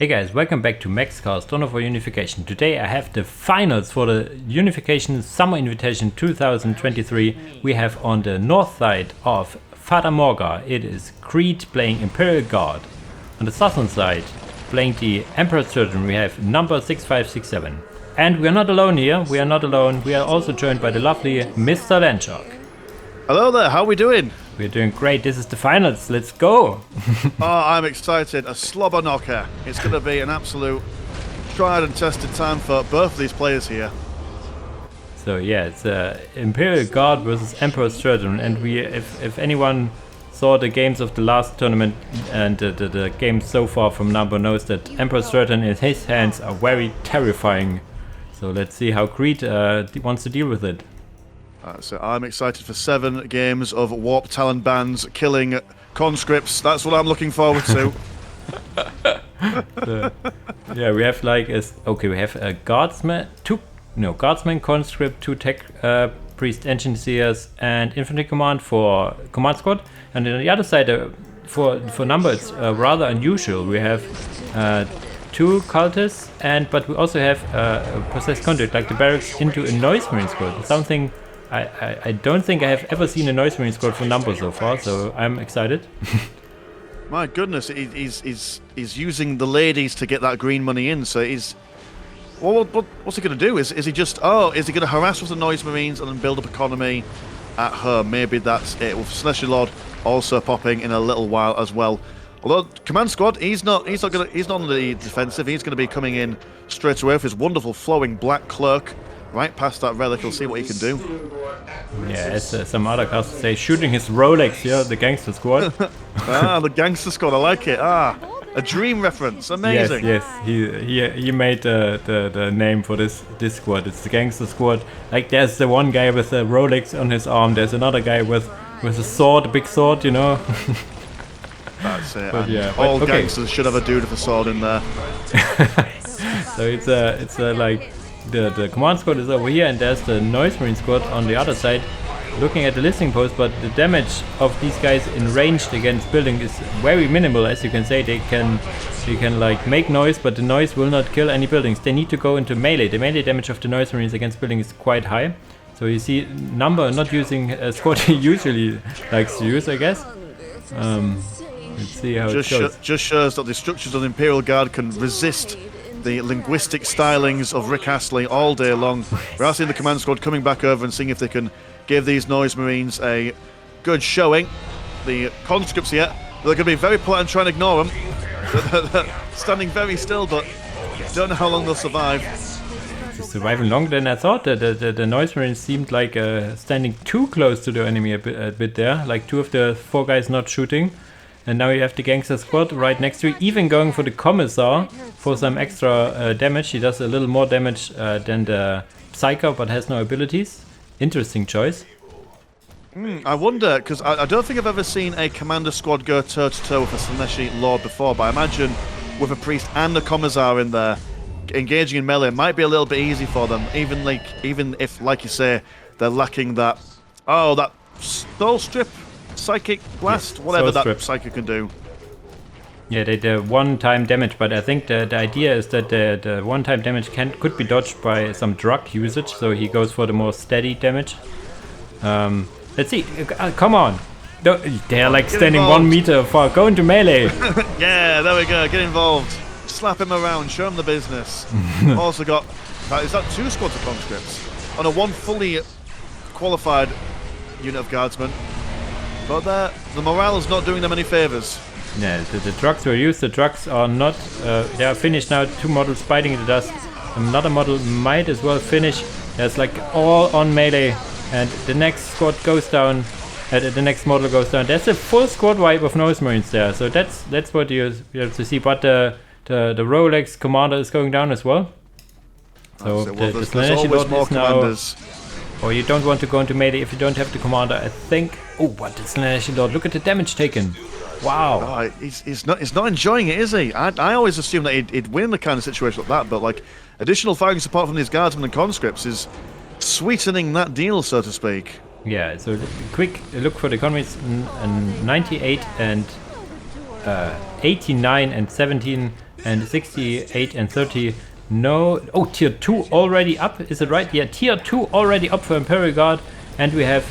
Hey guys, welcome back to MaxCast, Donor for Unification. Today I have the finals for the Unification Summer Invitation 2023. We have on the north side of Fata Morga, it is Creed playing Imperial Guard. On the southern side, playing the Emperor Surgeon, we have Number6567. And we are not alone here, we are also joined by the lovely Mr Landshark. Hello there, how are we doing? We're doing great, this is the finals, let's go! Oh, I'm excited, a slobber knocker. It's going to be an absolute tried and tested time for both of these players here. So yeah, it's Imperial Guard versus Emperor Surgeon, and if anyone saw the games of the last tournament and the games so far from Number knows that Emperor Surgeon in his hands are very terrifying. So let's see how Creed wants to deal with it. So I'm excited for 7 games of Warp Talon bands killing conscripts. That's what I'm looking forward to. Yeah, we have like we have a guardsman, guardsman, conscript, 2 tech priest, engineers, and infantry command for command squad. And on the other side, for Number, it's rather unusual. We have 2 cultists, but we also have a possessed conduct, like the barracks into a noise marine squad. Something I don't think I have ever seen a noise marine squad for Number so far, so I'm excited. My goodness, he's using the ladies to get that green money in. So he's what's he going to do? Is he just is he going to harass with the noise marines and then build up economy at home? Maybe that's it. With Celestial Lord also popping in a little while as well. Although command squad, he's not on the defensive. He's going to be coming in straight away with his wonderful flowing black cloak. Right past that relic, we'll see what he can do. Yeah, as some other casters say, shooting his Rolex, the gangster squad. The gangster squad, I like it. A dream reference, amazing. Yes, he made the name for this squad. It's the gangster squad. Like there's the one guy with a Rolex on his arm. There's another guy with a sword, a big sword, That's it. But all gangsters should have a dude with a sword in there. So it's like. The command squad is over here, and there's the noise marine squad on the other side, looking at the listing post. But the damage of these guys in ranged against building is very minimal, as you can say. They can like make noise, but the noise will not kill any buildings. They need to go into melee. The melee damage of the noise marines against building is quite high. So you see Number not using a squad he usually likes to use, I guess. Let's see how it goes. Just shows that the structures of the Imperial Guard can resist the linguistic stylings of Rick Astley all day long. We're seeing the command squad coming back over and seeing if they can give these noise marines a good showing. The conscripts here, they're going to be very polite and try and ignore them. They're standing very still, but don't know how long they'll survive. It's surviving longer than I thought. The noise marines seemed like standing too close to the enemy a bit there, like 2 of the 4 guys not shooting. And now you have the gangster squad right next to it, even going for the commissar for some extra damage. He does a little more damage than the psycho, but has no abilities. Interesting choice. I wonder, because I don't think I've ever seen a commander squad go toe-to-toe with a Celestial Lord before, but I imagine with a priest and a commissar in there, engaging in melee might be a little bit easy for them, even if, like you say, they're lacking that soul strip. Psychic blast, yes, whatever that psychic can do. Yeah, the one-time damage, but I think the idea is that the one-time damage could be dodged by some drug usage, so he goes for the more steady damage. Let's see, come on. They're like standing involved. 1 meter far, go into melee. Yeah, there we go, get involved. Slap him around, show him the business. Also got, is that 2 squads of conscripts? On a 1 fully qualified unit of guardsmen. But the morale is not doing them any favors. Yeah, the trucks were used. The trucks are not. They are finished now. 2 models biting in the dust. Another model might as well finish. There's like all on melee, and the next squad goes down. The next model goes down. There's a full squad wipe of noise marines there. So that's what you have to see. But the Rolex commander is going down as well. So the Celestial Lord is now. Or you don't want to go into melee if you don't have the commander, I think. Oh, what the Celestial Lord! Look at the damage taken. Wow. He's not enjoying it, is he? I always assumed that he'd win the kind of situation like that, but like additional firing support from these guardsmen and conscripts is sweetening that deal, so to speak. Yeah. So quick look for the economies: 98 and 89 and 17 and 68 and 30. No, oh, tier 2 already up, is it right? Yeah, tier 2 already up for Imperial Guard, and we have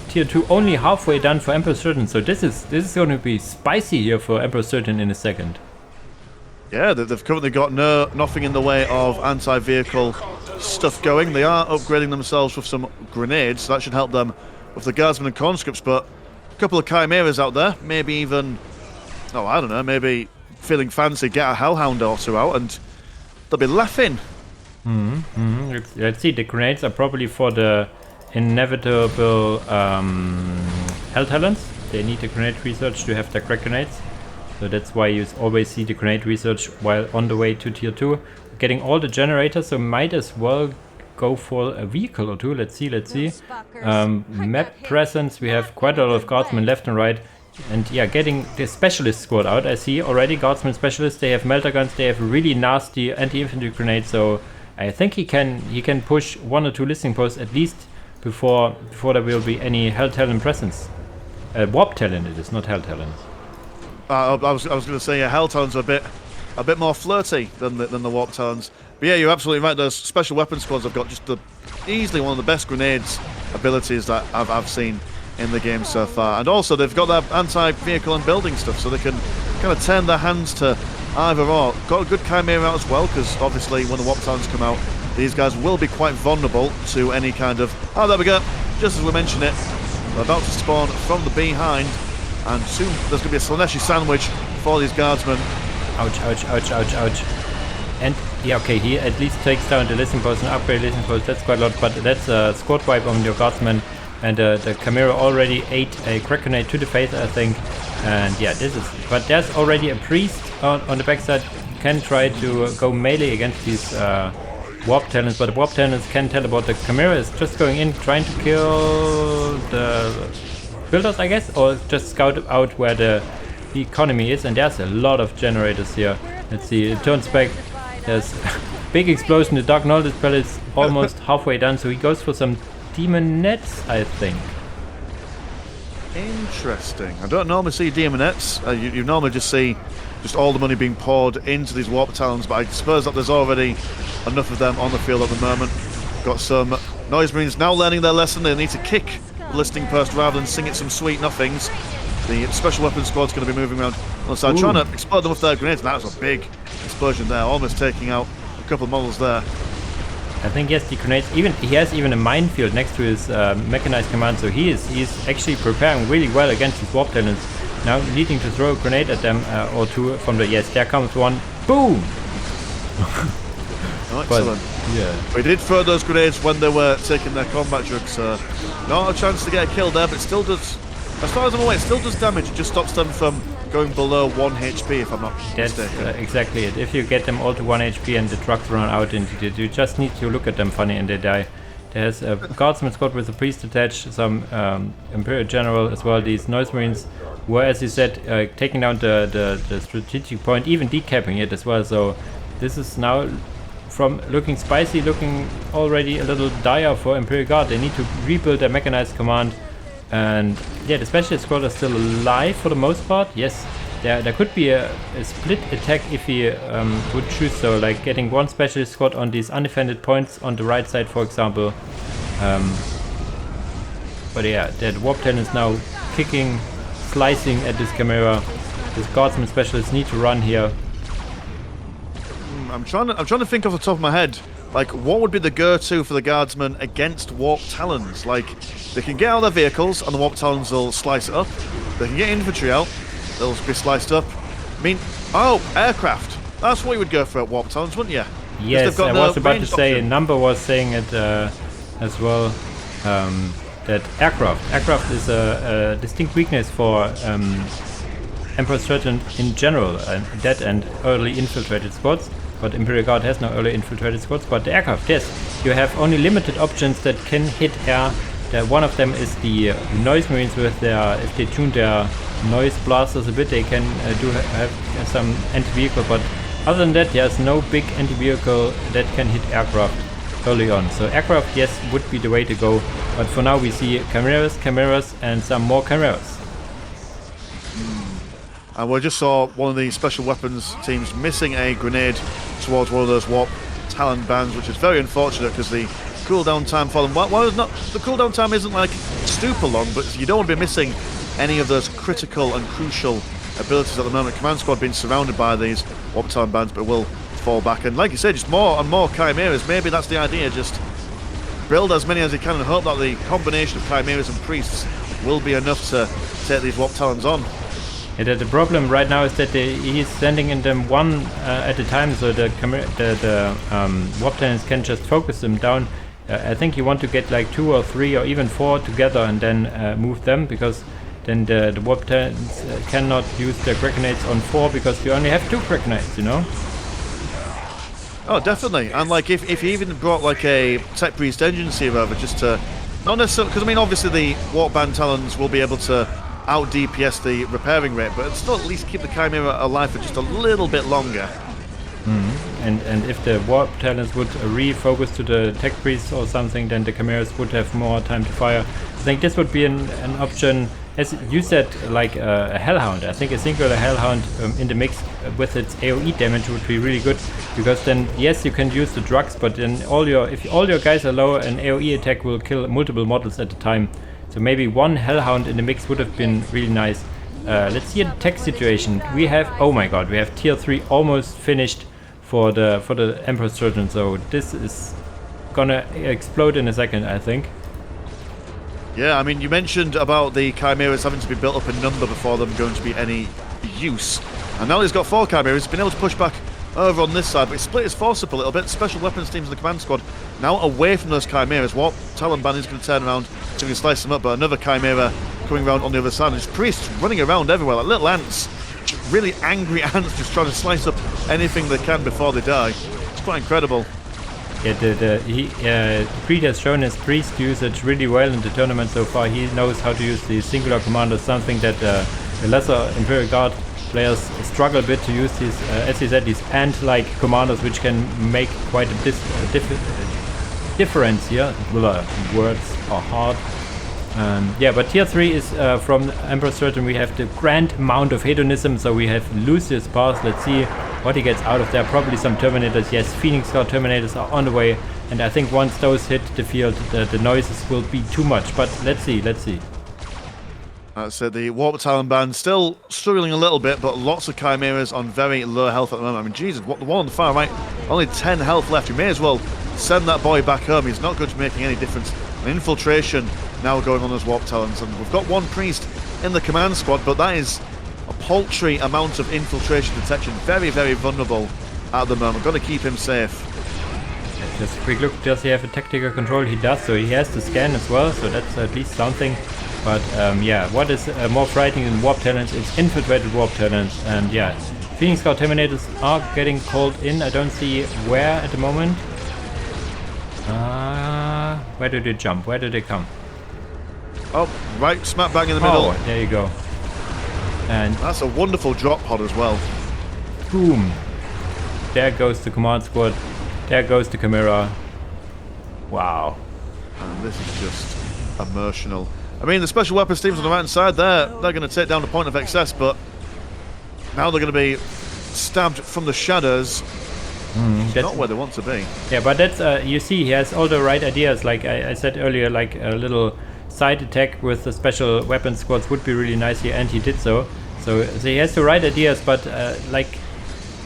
tier 2 only halfway done for Emperor Certain. So this is going to be spicy here for Emperor Certain in a second. Yeah, they've currently got nothing in the way of anti-vehicle stuff going. They are upgrading themselves with some grenades, so that should help them with the guardsmen and conscripts, but a couple of chimeras out there, maybe even, oh, I don't know, maybe feeling fancy, get a hellhound or two out, and they'll be laughing. Let's see, the grenades are probably for the inevitable hell talents. They need the grenade research to have the crack grenades. So that's why you always see the grenade research while on the way to tier 2. Getting all the generators, so might as well go for a vehicle or two. Let's see. Map presence, we have quite a lot of guardsmen left and right. And yeah, getting the specialist squad out. I see already guardsmen specialists, they have melter guns, they have really nasty anti-infantry grenades. So I think he can push 1 or 2 listing posts at least before there will be any hell talent presence. Warp talent it is, not hell talent. I was going to say, yeah, hell talents are a bit more flirty than the warp talents. But yeah, you're absolutely right. Those special weapon squads have got just easily one of the best grenades abilities that I've seen in the game so far. And also they've got that anti-vehicle and building stuff, so they can kind of turn their hands to either or. Got a good chimera out as well, because obviously when the warp talents come out, these guys will be quite vulnerable to any kind of... Oh, there we go. Just as we mentioned it, they're about to spawn from the behind. And soon there's going to be a Slaneshi sandwich for these guardsmen. Ouch. And yeah, okay, he at least takes down the listening post and upgrade listening post. That's quite a lot, but that's a squad wipe on your guardsmen. And the Chimera already ate a crack grenade to the face, I think. And yeah, this is... But there's already a priest on the backside. Can try to go melee against these warp talents, but the warp talents can teleport. The Chimera is just going in, trying to kill the builders, I guess, or just scout out where the economy is. And there's a lot of generators here. Let's see, it turns back. There's big explosion. The Dark Knowledge spell is almost halfway done, so he goes for some demon nets, I think. Interesting. I don't normally see demon nets. You normally just see just all the money being poured into these warp talons, but I suppose that there's already enough of them on the field at the moment. Got some Noise Marines now learning their lesson. They need to kick the listing post rather than sing it some sweet nothings. The special weapons squad's going to be moving around on the side, trying to explode them with their grenades. That was a big explosion there, almost taking out a couple of models there. I think yes, the grenades. He has even a minefield next to his mechanized command, so he's actually preparing really well against these warp talents. Now needing to throw a grenade at them or two from the... Yes, there comes one. Boom! Oh, excellent. But, yeah. We did throw those grenades when they were taking their combat drugs, so not a chance to get a kill there, but it still does, as far as I'm aware, it still does damage. It just stops them from going below 1 HP, if I'm not mistaken. That's exactly it. If you get them all to 1 HP and the trucks run out into it, you just need to look at them funny and they die. There's a guardsman squad with a priest attached, some Imperial general as well. These Noise Marines were, as you said, taking down the strategic point, even decapping it as well. So this is now, from looking spicy, looking already a little dire for Imperial Guard. They need to rebuild their mechanized command. And yeah, the specialist squad are still alive for the most part. Yes, there could be a split attack if he would choose so, like getting one specialist squad on these undefended points on the right side, for example. But yeah, that warp talent is now kicking, slicing at this Chimera. This guardsman specialists need to run here. I'm trying to think off the top of my head, like what would be the go-to for the guardsmen against warp talons? Like they can get out of their vehicles and the warp talons will slice it up. They can get infantry out, they'll be sliced up. I mean, aircraft. That's what you would go for at warp talons, wouldn't you? Yes, I was about to say. Number was saying it as well. That aircraft is a distinct weakness for Emperor Certain in general, that and early infiltrated squads. But Imperial Guard has no early infiltrated squads. But the aircraft, yes, you have only limited options that can hit air. One of them is the Noise Marines with their, if they tune their noise blasters a bit, they can have some anti-vehicle. But other than that, there's no big anti-vehicle that can hit aircraft early on. So aircraft, yes, would be the way to go. But for now we see chimeras, and some more chimeras. And we just saw one of the special weapons teams missing a grenade towards one of those warp talon bands, which is very unfortunate because the cooldown time for them, well, not the cooldown time isn't like super long, but you don't want to be missing any of those critical and crucial abilities at the moment. Command Squad being surrounded by these warp talon bands, but will fall back. And like you said, just more and more chimeras. Maybe that's the idea, just build as many as you can and hope that the combination of chimeras and priests will be enough to take these warp talons on. Yeah, the problem right now is that he's sending in them one at a time, so the warp talons can just focus them down. I think you want to get like 2 or 3 or even 4 together and then move them, because then the warp talons cannot use their crack grenades on 4 because you only have 2 crack grenades, you know? Oh, definitely. And like if you even brought like a tech priest agency over just to, not necessarily, because I mean obviously the warp band talons will be able to out DPS the repairing rate, but still at least keep the chimera alive for just a little bit longer. And if the warp talents would refocus to the tech priests or something, then the chimeras would have more time to fire. I think this would be an option, as you said, like a hellhound. I think a singular hellhound in the mix with its AoE damage would be really good, because then yes, you can use the drugs, but then if all your guys are low, an AoE attack will kill multiple models at a time. So maybe one hellhound in the mix would have been really nice. Let's see the tech situation. We have, oh my god, we have tier 3 almost finished for the Emperor Surgeon. So this is gonna explode in a second, I think. Yeah, I mean, you mentioned about the chimeras having to be built up in number before them going to be any use. And now he's got 4 chimeras, he's been able to push back over on this side, but he split his force up a little bit. Special weapons teams in the command squad now away from those chimeras. Warp talon band is going to turn around so we can slice them up, but another chimera coming around on the other side. And his priests running around everywhere like little ants, really angry ants, just trying to slice up anything they can before they die. It's quite incredible. Yeah, Creed has shown his priest usage really well in the tournament so far. He knows how to use the singular commander, something that the lesser Imperial Guard players struggle a bit to use these, as you said, these ant-like commanders, which can make quite a difference here. Words are hard. Yeah, but tier 3 is from Emperor Surgeon. We have the grand amount of hedonism, so we have Lucius Pass. Let's see what he gets out of there. Probably some Terminators. Yes, Phoenix Guard Terminators are on the way, and I think once those hit the field, the noises will be too much. But let's see. That's it. The Warp Talon band still struggling a little bit, but lots of chimeras on very low health at the moment. I mean, Jesus, the one on the far right, only 10 health left. You may as well send that boy back home. He's not going to be making any difference. An infiltration now going on those Warp Talons, and we've got one priest in the command squad, but that is a paltry amount of infiltration detection. Very, very vulnerable at the moment. Got to keep him safe. Just a quick look. Does he have a tactical control? He does, so he has to scan as well, so that's at least something. But yeah, what is more frightening than Warp Talons? It's infiltrated Warp Talons, and yeah, Phoenix Guard Terminators are getting called in. I don't see where at the moment. Where do they jump? Where do they come? Oh, right smack bang in the middle. Oh, there you go. And that's a wonderful drop pod as well. Boom. There goes the command squad. There goes the Chimera. Wow. And this is just emotional. I mean, the special weapons teams on the right hand side there, they're going to take down the point of excess, but now they're going to be stabbed from the shadows. That's not where they want to be. Yeah, but that's, you see, he has all the right ideas. Like I said earlier, like a little side attack with the special weapons squads would be really nice here, and he did so. So he has the right ideas, but like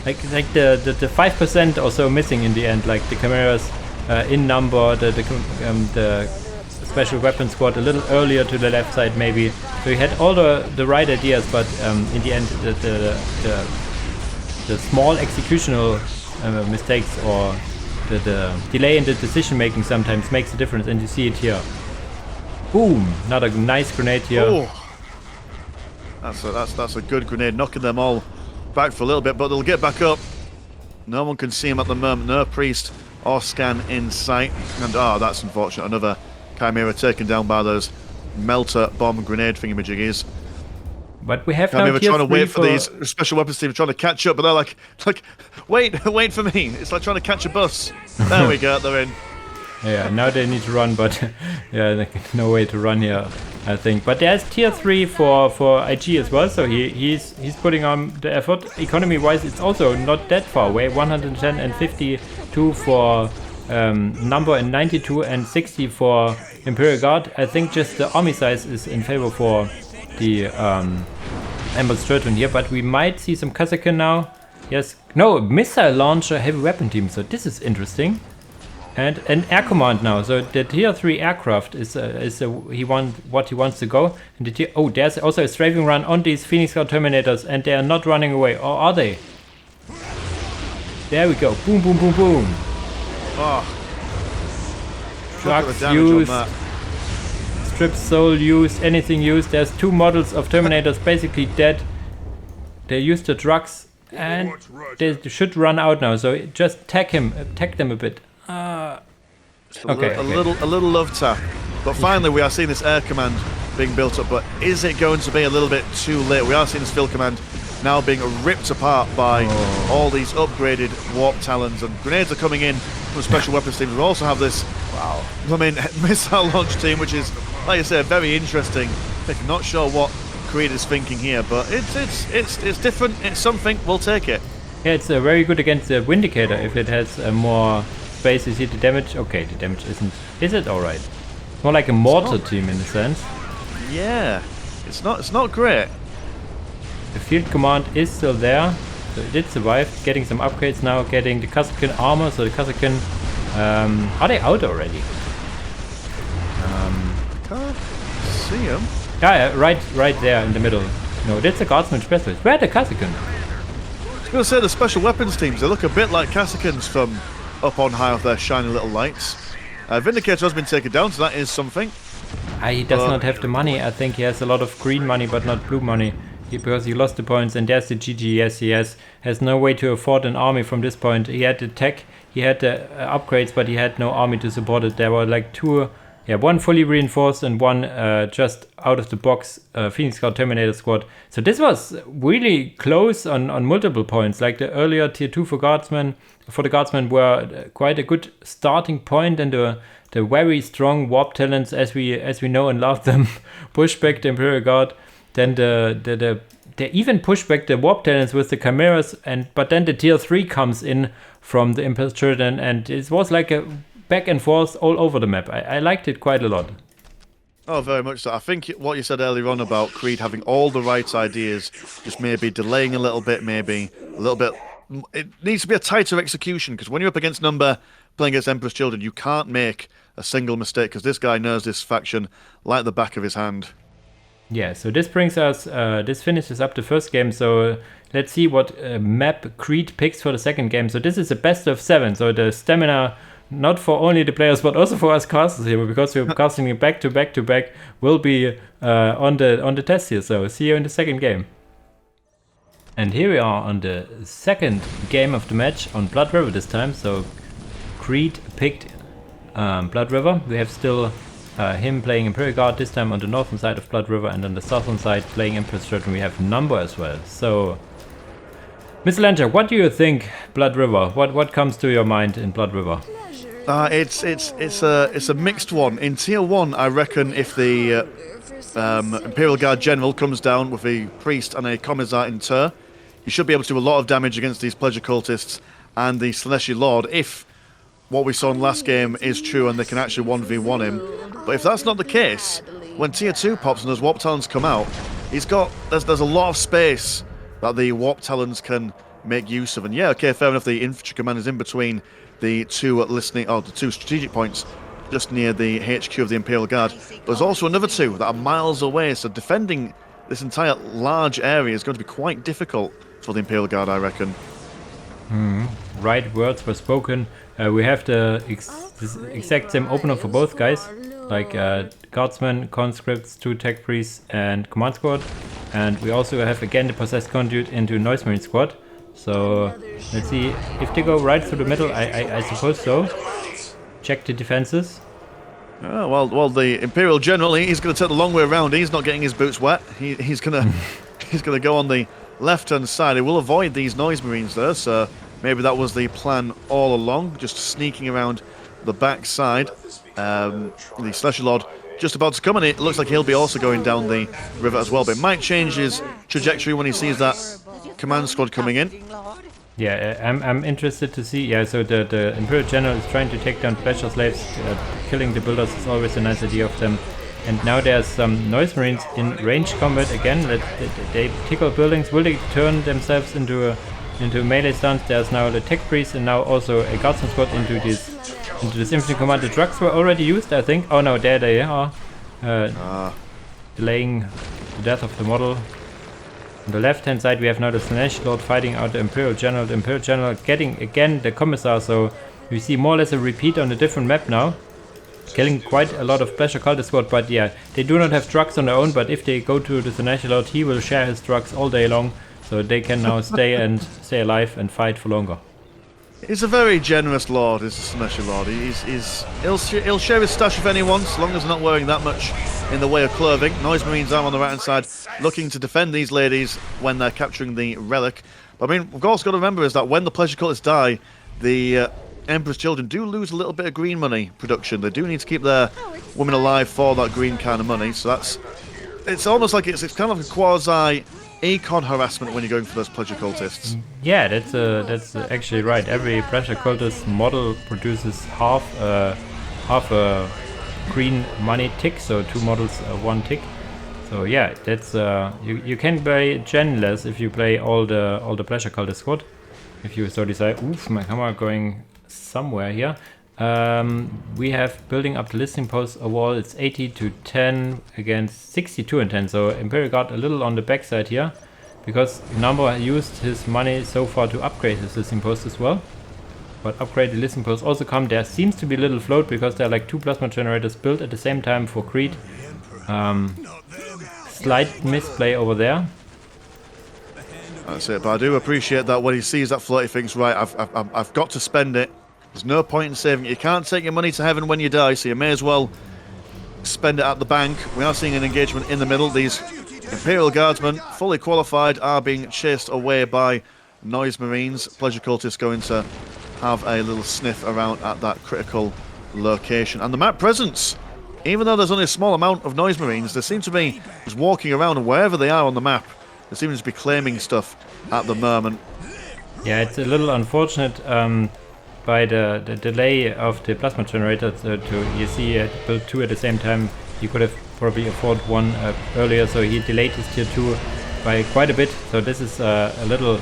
the 5% or so missing in the end, like the Chimeras in number, the special weapons squad a little earlier to the left side maybe. So he had all the right ideas, but in the end the small executional mistakes or the delay in the decision making sometimes makes a difference, and you see it here. Boom! Another nice grenade here. Oh. That's a good grenade, knocking them all back for a little bit, but they'll get back up. No one can see him at the moment. No priest or scan in sight, and that's unfortunate. Another Chimera taken down by those melter bomb grenade thingamajiggies. But we have Chimera now trying to wait for these special weapons teams trying to catch up, but they're like, wait for me. It's like trying to catch a bus. There we go, they're in. Yeah, now they need to run, but yeah, no way to run here, I think. But there's tier 3 for IG as well, so he's putting on the effort. Economy-wise, it's also not that far away. 110 and 52 for Number and 92 and 60 for Imperial Guard. I think just the army size is in favor for the Ambassador here, but we might see some Kazakhstan now. Yes, no, missile launcher heavy weapon team, so this is interesting. And an air command now, so the tier 3 aircraft is what he wants to go. And there's also a strafing run on these Phoenix Guard Terminators, and they are not running away, or are they? There we go, boom, boom, boom, boom. Oh. Trucks used, strip soul used, anything used. There's 2 models of Terminators basically dead. They used the trucks, and they should run out now, so just tag them a bit. Okay. A little love tap, but finally we are seeing this air command being built up. But is it going to be a little bit too late? We are seeing this field command now being ripped apart by all these upgraded warp talons, and grenades are coming in from special weapons teams. We also have this, missile launch team, which is, like I said, very interesting. I'm not sure what Creed is thinking here, but it's different. It's something. We'll take it. Yeah, it's very good against the Vindicator if it has more space. You see the damage. Okay, the damage isn't. Is it all right? It's more like a mortar team in a sense. Yeah, it's not great. The field command is still there, so it did survive. Getting some upgrades now. Getting the Kazakhstan armor. So the Kazakhstan, are they out already? Can't see them. Yeah, right there in the middle. No, that's a guardsman specialist. Where are the Kazakhstan? I was going to say the special weapons teams, they look a bit like Kazakhstans from up on high with their shiny little lights. Vindicator has been taken down, so that is something. He does not have the money. I think he has a lot of green money, but not blue money. Because he lost the points, and there's the GG. Yes, he has no way to afford an army from this point. He had the tech, he had the upgrades, but he had no army to support it. There were like 2, one fully reinforced and one just out of the box Phoenix Guard Terminator squad. So this was really close on multiple points. Like the earlier tier 2 for the guardsmen were quite a good starting point, and the very strong warp talents, as we know and love them, push back the Imperial Guard. Then they even push back the warp talents with the chimeras, but then the tier 3 comes in from the Imperator, and it was like a back and forth all over the map. I liked it quite a lot. Oh, very much so. I think what you said earlier on about Creed having all the right ideas, just maybe delaying a little bit, it needs to be a tighter execution, because when you're up against Number, playing against Emperor's Children, you can't make a single mistake, because this guy knows this faction like the back of his hand. Yeah, so this brings us, this finishes up the first game, so let's see what map Creed picks for the second game. So this is a best of 7, so the stamina, not for only the players, but also for us casters here, because we're casting it back to back to back, will be on the test here, so see you in the second game. And here we are on the second game of the match, on Blood River this time, so Creed picked Blood River. We have still him playing Imperial Guard, this time on the northern side of Blood River, and on the southern side playing Emperor's Children. We have Number as well. So, Mr Landshark, what do you think, Blood River? What comes to your mind in Blood River? It's a mixed one. In tier 1, I reckon if the Imperial Guard General comes down with a priest and a commissar in tow, he should be able to do a lot of damage against these pleasure cultists and the Celestial Lord, if what we saw in last game is true and they can actually 1v1 him. But if that's not the case, when tier 2 pops and those warp talons come out, there's a lot of space that the warp talons can make use of. And yeah, okay, fair enough, the infantry command is in between the the 2 strategic points just near the HQ of the Imperial Guard. But there's also another 2 that are miles away, so defending this entire large area is going to be quite difficult for the Imperial Guard, I reckon. Right words were spoken. We have the exact same opener for both guys, like Guardsmen, Conscripts, 2 Tech Priests and Command Squad. And we also have again the Possessed Conduit into Noise Marine Squad. So let's see if they go right through the middle. I suppose so. Check the defenses. Oh, well, the Imperial General, he's going to take the long way around. He's not getting his boots wet. He's going to go on the left-hand side. He will avoid these Noise Marines there, so maybe that was the plan all along, just sneaking around the backside. The Slasher Lord just about to come, and it looks like he'll be also going down the river as well. But it might change his trajectory when he sees that command squad coming in. Yeah, I'm interested to see. Yeah, so the Imperial General is trying to take down pleasure slaves. Killing the builders is always a nice idea of them. And now there's some Noise Marines in range combat again. They tickle buildings. Will they turn themselves into melee stance? There's now the tech priest and now also a guardsman squad into this infantry command. The trucks were already used, I think. Oh no, there they are. Delaying the death of the model. On the left hand side we have now the Slanesh Lord fighting out the Imperial General. The Imperial General getting again the Commissar, so we see more or less a repeat on a different map now. Killing quite a lot of Pleasure Cultist squad, but yeah, they do not have trucks on their own, but if they go to the Slanesh Lord, he will share his trucks all day long, so they can now stay alive and fight for longer. He's a very generous lord, is the Smasher Lord. He'll share his stash with anyone, as long as they're not wearing that much in the way of clothing. Noise Marines are on the right-hand side, looking to defend these ladies when they're capturing the relic. But I mean, we've also got to remember is that when the Pleasure Cultists die, the Emperor's Children do lose a little bit of green money production. They do need to keep their women alive for that green kind of money. So it's almost like it's kind of a quasi econ harassment when you're going for those Pleasure Cultists. Yeah, that's actually right. Every Pleasure Cultist model produces half a green money tick, so 2 models, 1 tick. So yeah, that's you can play genless if you play all the Pleasure Cultist squad. If you so decide. Oof, my camera going somewhere here. We have building up the listing post a wall. It's 80 to 10 against 62 and 10. So Imperial got a little on the backside here because Number used his money so far to upgrade his listing post as well. But upgrade the listing post also come. There seems to be a little float because there are like 2 plasma generators built at the same time for Creed. Slight misplay over there. That's it, but I do appreciate that when he sees that float, he thinks, right, I've got to spend it. There's no point in saving it. You can't take your money to heaven when you die, so you may as well spend it at the bank. We are seeing an engagement in the middle. These Imperial Guardsmen, fully qualified, are being chased away by Noise Marines. Pleasure Cultists going to have a little sniff around at that critical location. And the map presence, even though there's only a small amount of Noise Marines, they seem to be just walking around, and wherever they are on the map, they seem to be claiming stuff at the moment. Yeah, it's a little unfortunate by the delay of the plasma generator. You see build 2 at the same time. He could have probably afforded 1 earlier, so he delayed his tier 2 by quite a bit. So this is a little,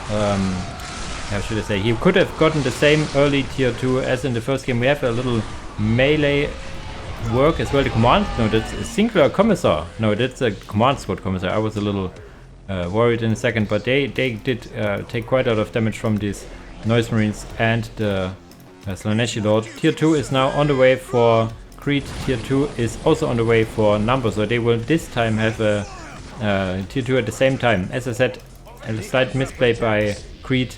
how should I say, he could have gotten the same early tier 2 as in the first game. We have a little melee work as well. The command, no, that's a singular commissar. No, that's a command squad commissar. I was a little worried in a second, but they did take quite a lot of damage from these Noise Marines and the Slanesh Lord. Tier 2 is now on the way for Creed. Tier 2 is also on the way for Number, so they will this time have a tier 2 at the same time. As I said, a slight misplay by Creed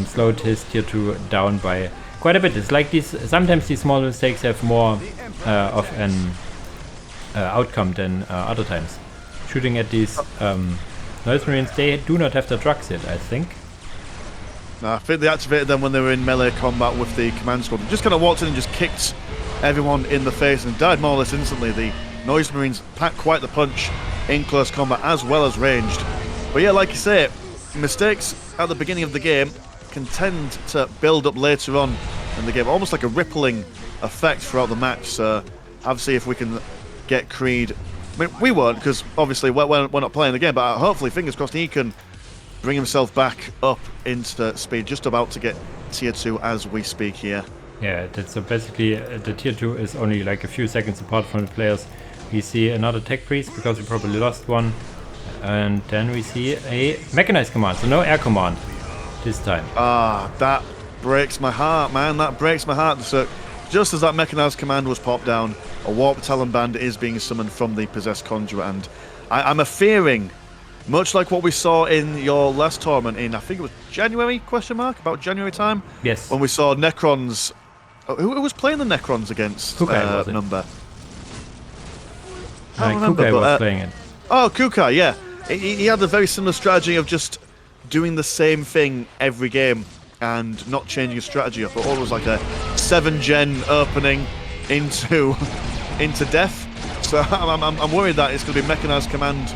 slowed his tier 2 down by quite a bit. It's like sometimes these small mistakes have more of an outcome than other times. Shooting at these Noise Marines, they do not have the trucks yet, I think. No, I think they activated them when they were in melee combat with the command squad. They just kind of walked in and just kicked everyone in the face and died more or less instantly. The Noise Marines packed quite the punch in close combat as well as ranged. But yeah, like you say, mistakes at the beginning of the game can tend to build up later on in the game, almost like a rippling effect throughout the match. So I'll see if we can get Creed. I mean, we won't, because obviously we're not playing the game, but hopefully, fingers crossed, he can bring himself back up into speed. Just about to get tier 2 as we speak here. Yeah, that's so basically the tier 2 is only like a few seconds apart from the players. We see another tech priest because we probably lost one, and then we see a mechanized command, so no air command this time. Ah, that breaks my heart, man. That breaks my heart. So just as that mechanized command was popped down, a Warp Talon Band is being summoned from the Possessed Conjurer, and I'm fearing, much like what we saw in your last tournament in, I think it was January, about January time? Yes. When we saw Necrons. Who was playing the Necrons against Number? Kukai was playing it. Oh, Kukai, yeah. He had a very similar strategy of just doing the same thing every game. and not changing a strategy. I thought it was like a 7-gen opening into death. So I'm worried that it's going to be mechanized command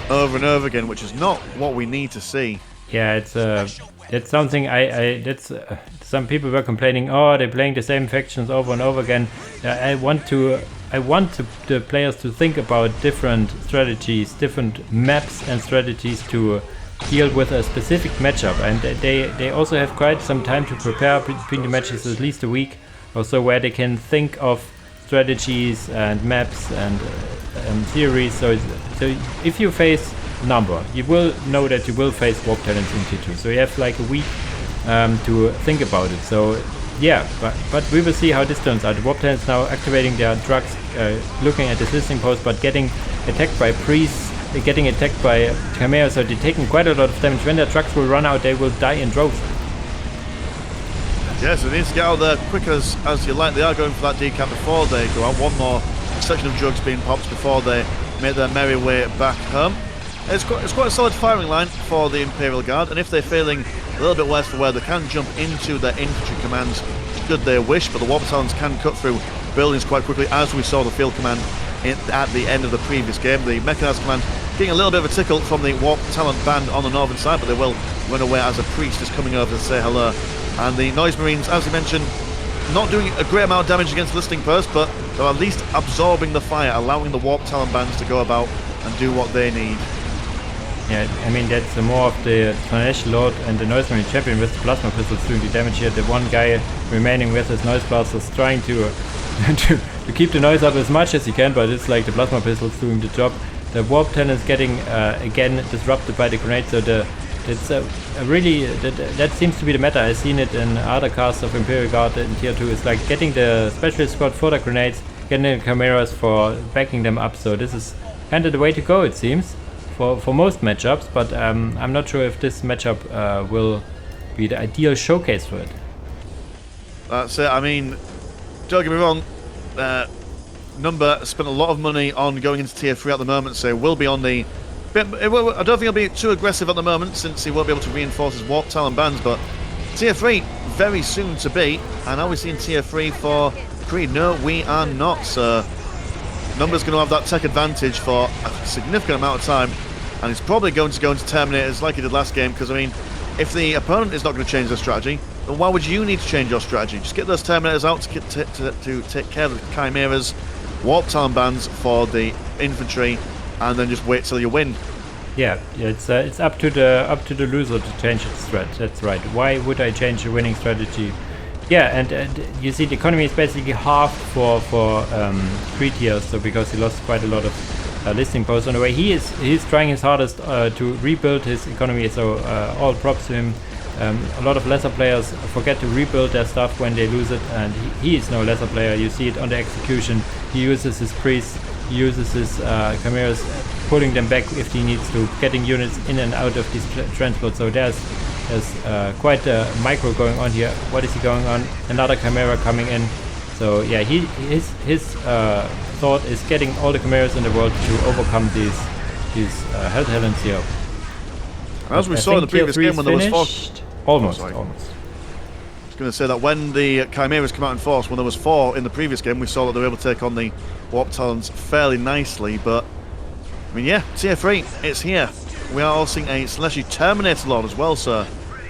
over and over again, which is not what we need to see. Yeah, it's something that's some people were complaining. Oh, they're playing the same factions over and over again. I want the players to think about different strategies, different maps and strategies to deal with a specific matchup, and they also have quite some time to prepare between the matches, at least a week or so, where they can think of strategies and maps and theories. So if you face Number, you will know that you will face Warp Talents in Tier 2, so you have like a week to think about it. So yeah, but we will see how this turns out. The Warp Talents now activating their drugs, looking at this listing post, but getting attacked by priests, getting attacked by Chimeras, so they're taking quite a lot of damage. When their trucks will run out, they will die in droves. Yes, it needs to get out there quick as you like. They are going for that decap before they go out. One more section of drugs being popped before they make their merry way back home. It's quite a solid firing line for the Imperial Guard, and if they're feeling a little bit worse for wear, they can jump into their infantry commands should they wish, but the Warp Talons can cut through buildings quite quickly, as we saw the field command at the end of the previous game. The mechanized command getting a little bit of a tickle from the Warp Talon band on the northern side, but they will run away as a priest is coming over to say hello. And the Noise Marines, as you mentioned, not doing a great amount of damage against the listing post, but they're at least absorbing the fire, allowing the Warp Talon bands to go about and do what they need. Yeah, I mean, that's more of the Tornado Lord and the Noise Marine champion with the plasma pistols doing the damage here. The one guy remaining with his noise blasters trying to keep the noise up as much as he can, but it's like the plasma pistols doing the job. The Warp Talon is getting again disrupted by the grenade, so that seems to be the meta. I've seen it in other casts of Imperial Guard in Tier 2. It's like getting the specialist squad for the grenades, getting the chimeras for backing them up. So this is kind of the way to go, it seems, for most matchups. But I'm not sure if this matchup will be the ideal showcase for it. That's it. I mean, don't get me wrong. Number spent a lot of money on going into Tier 3 at the moment, so will be on the... I don't think he'll be too aggressive at the moment, since he won't be able to reinforce his Warp Talon bands, but Tier 3 very soon to be. And are we seeing Tier 3 for Creed? No, we are not. So Number's going to have that tech advantage for a significant amount of time, and he's probably going to go into Terminators like he did last game, because I mean, if the opponent is not going to change their strategy, then why would you need to change your strategy? Just get those Terminators out to take care of the Chimeras, Warp Talon bands for the infantry, and then just wait till you win. Yeah, it's up to the loser to change its strat. That's right. Why would I change the winning strategy? Yeah, and you see the economy is basically halved for 3 tiers, so because he lost quite a lot of listing posts on the way. He's trying his hardest to rebuild his economy, so all props to him. A lot of lesser players forget to rebuild their stuff when they lose it, and he is no lesser player. You see it on the execution. He uses his priests, he uses his chimeras, pulling them back if he needs to, getting units in and out of these transports. So there's quite a micro going on here. What is he going on? Another chimera coming in. So yeah, his thought is getting all the chimeras in the world to overcome these Hell Talents here. As we saw in the previous game when there was 4... Almost. I was going to say that when the Chimeras come out in force, when there was 4 in the previous game, we saw that they were able to take on the Warp Talons fairly nicely. But I mean, yeah, Tier 3, it's here. We are all seeing a Celestial Terminator Lord as well, sir.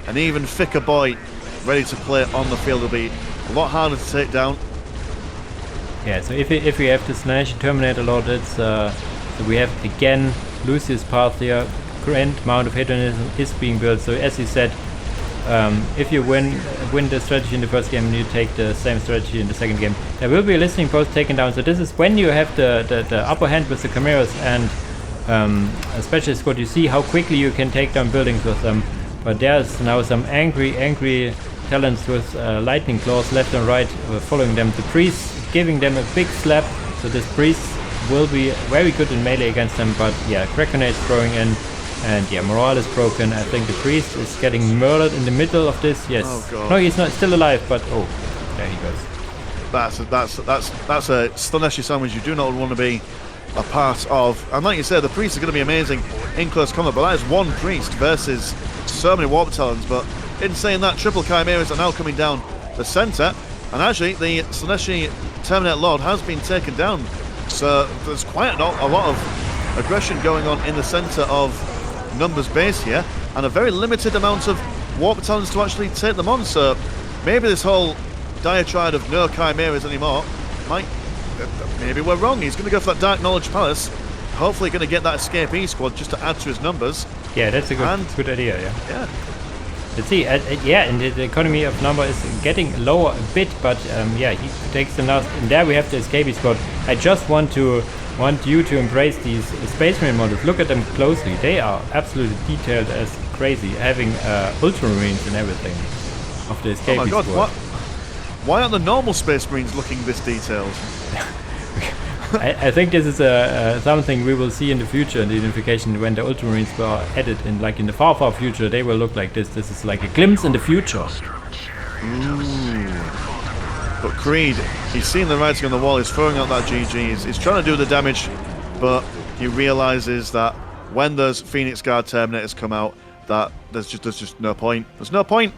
An even thicker boy ready to play on the field. Will be a lot harder to take down. Yeah, so if we have this Celestial Terminator Lord, it's so we have again Lucius Path here. Grand amount of hedonism is being built. So as you said, if you win the strategy in the first game and you take the same strategy in the second game, there will be a listening post taken down. So this is when you have the upper hand with the chimeras and a specialist squad. You see how quickly you can take down buildings with them. But there's now some angry talents with lightning claws left and right following them. The priest giving them a big slap. So this priest will be very good in melee against them. But yeah, crack grenades throwing in. And yeah, morale is broken. I think the priest is getting murdered in the middle of this. Yes. Oh God. No, he's not still alive, but oh, there he goes. That's a Slaneshi sandwich you do not want to be a part of. And like you said, the priest is going to be amazing in close combat. But that is one priest versus so many Warp Talons. But in saying that, triple Chimeras are now coming down the centre, and actually the Slaneshi Terminator Lord has been taken down. So there's quite a lot of aggression going on in the centre of Numbers base here, and a very limited amount of Warp Battalions to actually take them on. So maybe this whole diatribe of no Chimeras anymore maybe we're wrong. He's going to go for that Dark Knowledge Palace, hopefully going to get that Escapee squad just to add to his numbers. Yeah, that's a good idea, yeah. Let's see, yeah, and the economy of Number is getting lower a bit, but yeah, he takes the last, and there we have the Escapee squad. I just want you to embrace these Space Marine models. Look at them closely. They are absolutely detailed as crazy, having Ultramarines and everything of the Escapee Oh my god, squad. Why aren't the normal Space Marines looking this detailed? I think this is something we will see in the future in the Unification when the Ultramarines were added in, like in the far future. They will look like this. This is like a glimpse in the future. But Creed, he's seen the writing on the wall. He's throwing out that GG. He's trying to do the damage, but he realizes that when those Phoenix Guard Terminators come out, that there's just no point. There's no point.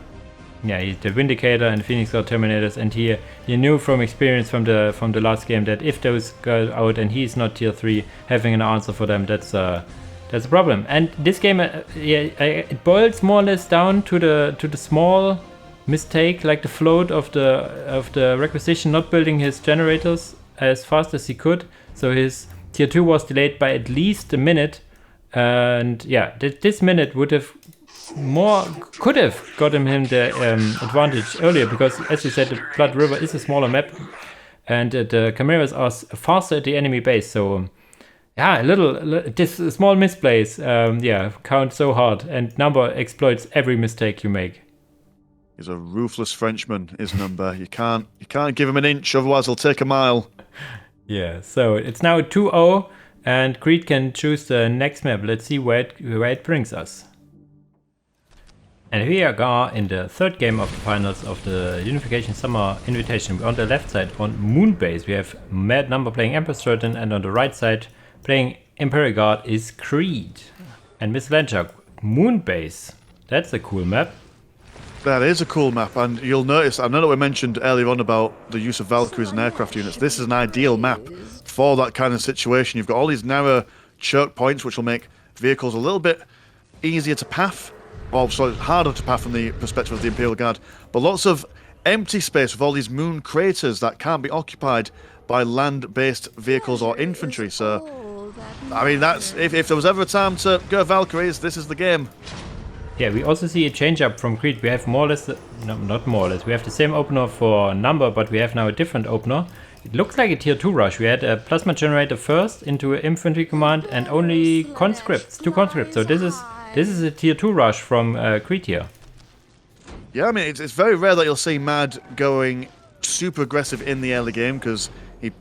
Yeah, he's the Vindicator and Phoenix Guard Terminators, and he knew from experience from the last game that if those go out and he's not tier 3, having an answer for them, that's a problem. And this game, it boils more or less down to the small mistake, like the float of the Requisition not building his generators as fast as he could. So his tier 2 was delayed by at least a minute, and yeah, this minute could have gotten him the advantage earlier, because as you said, the Blood River is a smaller map and the Chimeras are faster at the enemy base. So yeah, this small misplays count so hard, and Number exploits every mistake you make. He's a ruthless Frenchman, is Number. You can't give him an inch, otherwise he'll take a mile. Yeah, so it's now 2-0 and Creed can choose the next map. Let's see where it brings us. And we are in the third game of the finals of the Unification Summer Invitation. On the left side, on Moonbase, we have Mad Number playing Emperor Sturgeon, and on the right side, playing Imperial Guard is Creed. And Mr Landshark, Moonbase. That's a cool map. That is a cool map, and you'll notice, I know that we mentioned earlier on about the use of Valkyries and aircraft units. This is an ideal map for that kind of situation. You've got all these narrow choke points, which will make vehicles a little bit easier to path. Well, sorry, harder to path from the perspective of the Imperial Guard, but lots of empty space with all these moon craters that can't be occupied by land-based vehicles or infantry. So, I mean, that's if there was ever a time to go Valkyries, this is the game. Yeah, we also see a change up from Creed. We have more or less, no, not more or less, we have the same opener for Number, but we have now a different opener. It looks like a tier 2 rush. We had a plasma generator first into an infantry command and only conscripts, 2 conscripts. So this is a tier 2 rush from Creed here. Yeah, I mean, it's very rare that you'll see Mad going super aggressive in the early game, because,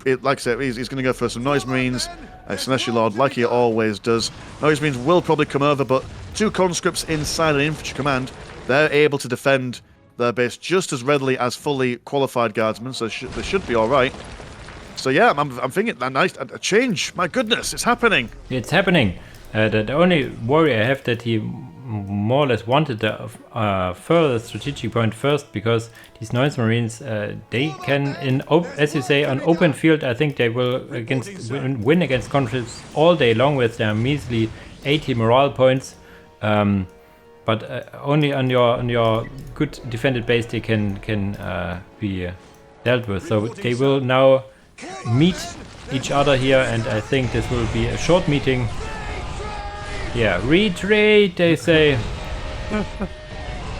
like I said, he's going to go for some Noise Marines, a Slaneshi Lord, like he always does. Noise Marines will probably come over, but 2 conscripts inside an infantry command, they're able to defend their base just as readily as fully qualified guardsmen, so they should be all right. So yeah, I'm thinking a change. My goodness, it's happening. It's happening. The only worry I have that he more or less wanted the further strategic point first, because these Noise Marines, they can, as you say, on open field, I think they will win against conscripts all day long with their measly 80 morale points. But only on your good defended base they can be dealt with. So they will now meet each other here, and I think this will be a short meeting. Yeah, retreat, they say.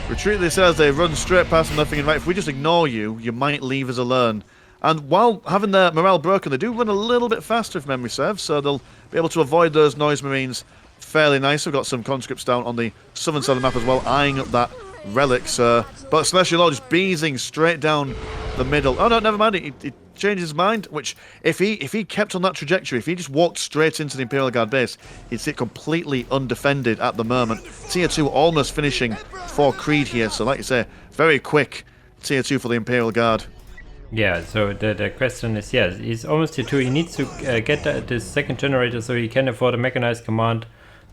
Retreat, they say, as they run straight past them, nothing in right. If we just ignore you, you might leave us alone. And while having their morale broken, they do run a little bit faster if memory serves, so they'll be able to avoid those Noise Marines fairly nice. We've got some conscripts down on the southern side of the map as well, eyeing up that relics. But Slaneshi Lord just beezing straight down the middle. Oh no, never mind. He changed his mind. Which, if he kept on that trajectory, if he just walked straight into the Imperial Guard base, he'd sit completely undefended at the moment. Tier 2 almost finishing for Creed here. So, like you say, very quick Tier 2 for the Imperial Guard. Yeah, so the question is, yes, he's almost tier 2. He needs to get this second generator so he can afford a mechanized command.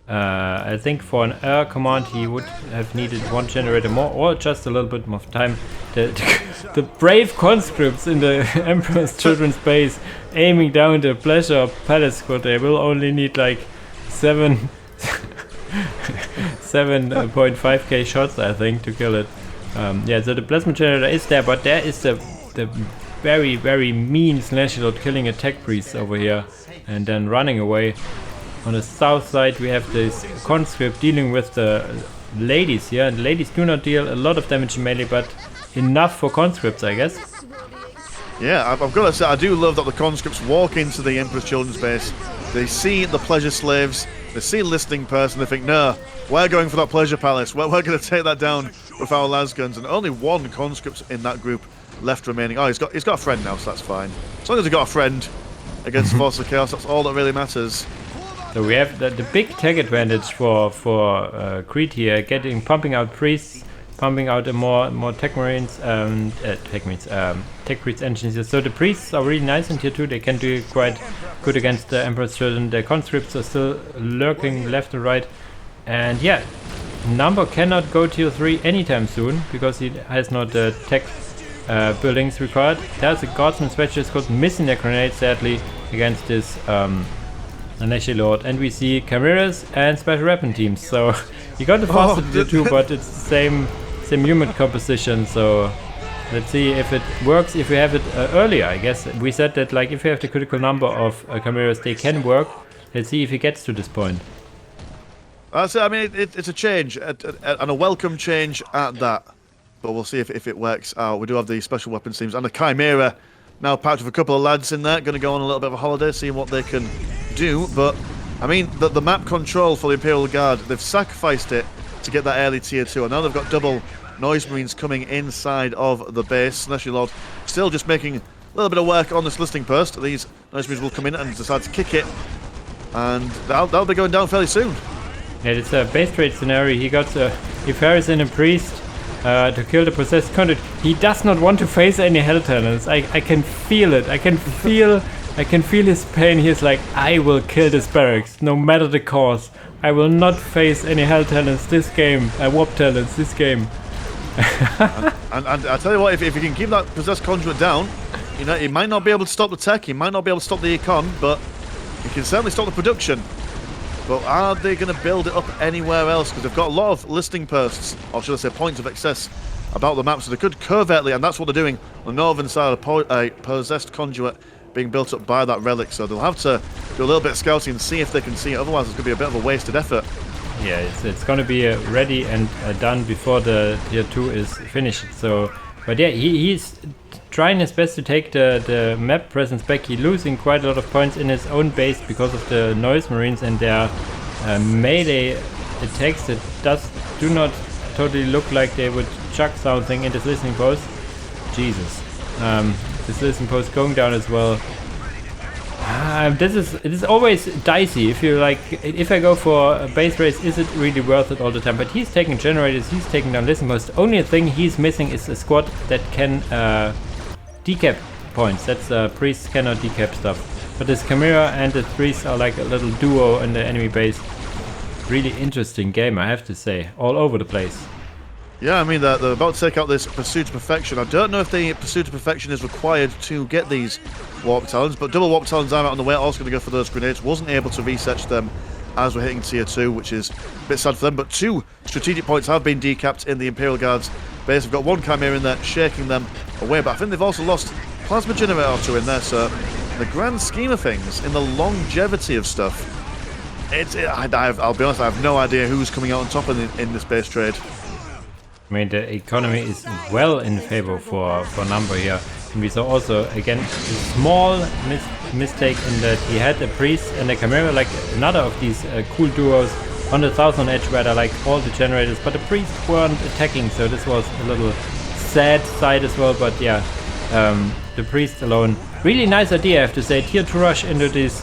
I think for an air command he would have needed one generator more or just a little bit more time. The brave conscripts in the Emperor's Children's base aiming down the Pleasure Palace squad, they will only need like 7.5k shots, I think, to kill it. Yeah, so the plasma generator is there, but there is the very, very mean Slashy killing a tech priest over here and then running away. On the south side we have this conscript dealing with the ladies here, and the ladies do not deal a lot of damage in melee, but enough for conscripts, I guess. Yeah, I've got to say, I do love that the conscripts walk into the Emperor's Children's base, they see the pleasure slaves, they see listening person, they think, no, we're going for that pleasure palace, we're going to take that down with our lasguns, and only one conscript in that group left remaining. Oh, he's got a friend now, so that's fine. As long as he's got a friend against Force of Chaos, that's all that really matters. So we have the big tech advantage for Creed here, pumping out priests, pumping out more tech marines, tech priests engines here. So the priests are really nice in tier 2, they can do quite good against the Emperor's Children. The conscripts are still lurking left and right, and yeah, Number cannot go tier 3 anytime soon because he has not the tech buildings required. There's a Guardsman specialist called missing their grenade, sadly, against this Nashi Lord, and we see Chimeras and special weapon teams. So you got the faster tier 2, but it's the same unit composition. So let's see if it works if we have it earlier. I guess we said that like if you have the critical number of Chimeras, they can work. Let's see if it gets to this point. So, I mean, it's a change, and a welcome change at that. But we'll see if it works out. We do have the special weapons teams and the Chimera now packed with a couple of lads in there, going to go on a little bit of a holiday, seeing what they can do. But, I mean, the map control for the Imperial Guard, they've sacrificed it to get that early tier 2. And now they've got double Noise Marines coming inside of the base. Slashy Lord still just making a little bit of work on this listening post. These Noise Marines will come in and decide to kick it. And that'll be going down fairly soon. Yeah, it's a base trade scenario. He got Ifaris and a priest to kill the possessed conduit. He does not want to face any Hell Talents. I can feel it. I can feel his pain. He's like, I will kill this barracks, no matter the cause. I will not face any Hell Talents this game. Warp Talents this game. and I tell you what, if you can keep that possessed conduit down, you know, he might not be able to stop the tech, he might not be able to stop the econ, but he can certainly stop the production. But are they going to build it up anywhere else? Because they've got a lot of listing posts, or should I say points of access about the map, so they could covertly, and that's what they're doing on the northern side of a possessed conduit being built up by that relic. So they'll have to do a little bit of scouting and see if they can see it. Otherwise, it's going to be a bit of a wasted effort. Yeah, it's going to be ready and done before the tier 2 is finished. So, but yeah, he's trying his best to take the map presence back. He's losing quite a lot of points in his own base because of the Noise Marines and their melee attacks that do not totally look like they would chuck something in this listening post. Jesus. This listening post going down as well. It is always dicey. If I go for a base race, is it really worth it all the time? But he's taking generators, he's taking down listening posts. The only thing he's missing is a squad that can decap points. That's priests cannot decap stuff. But this Chimera and the priests are like a little duo in the enemy base. Really interesting game, I have to say. All over the place. Yeah, I mean, they're about to take out this Pursuit to Perfection. I don't know if the Pursuit to Perfection is required to get these Warp Talons, but double Warp Talons are out on the way. Also going to go for those grenades. Wasn't able to research them as we're hitting tier 2, which is a bit sad for them. But 2 strategic points have been decapped in the Imperial Guards base. We've got 1 Chimera in there, shaking them away. But I think they've also lost Plasma Generator or 2 in there. So, in the grand scheme of things, in the longevity of stuff, I'll be honest, I have no idea who's coming out on top in this base trade. I mean, the economy is well in favor for Number here. And we saw also, again, a small mistake in that he had a priest and a Chimera, like another of these cool duos on the southern edge where they're like all the generators, but the priests weren't attacking, so this was a little sad side as well. But yeah, the priest alone, really nice idea, I have to say. Tier 2 rush into these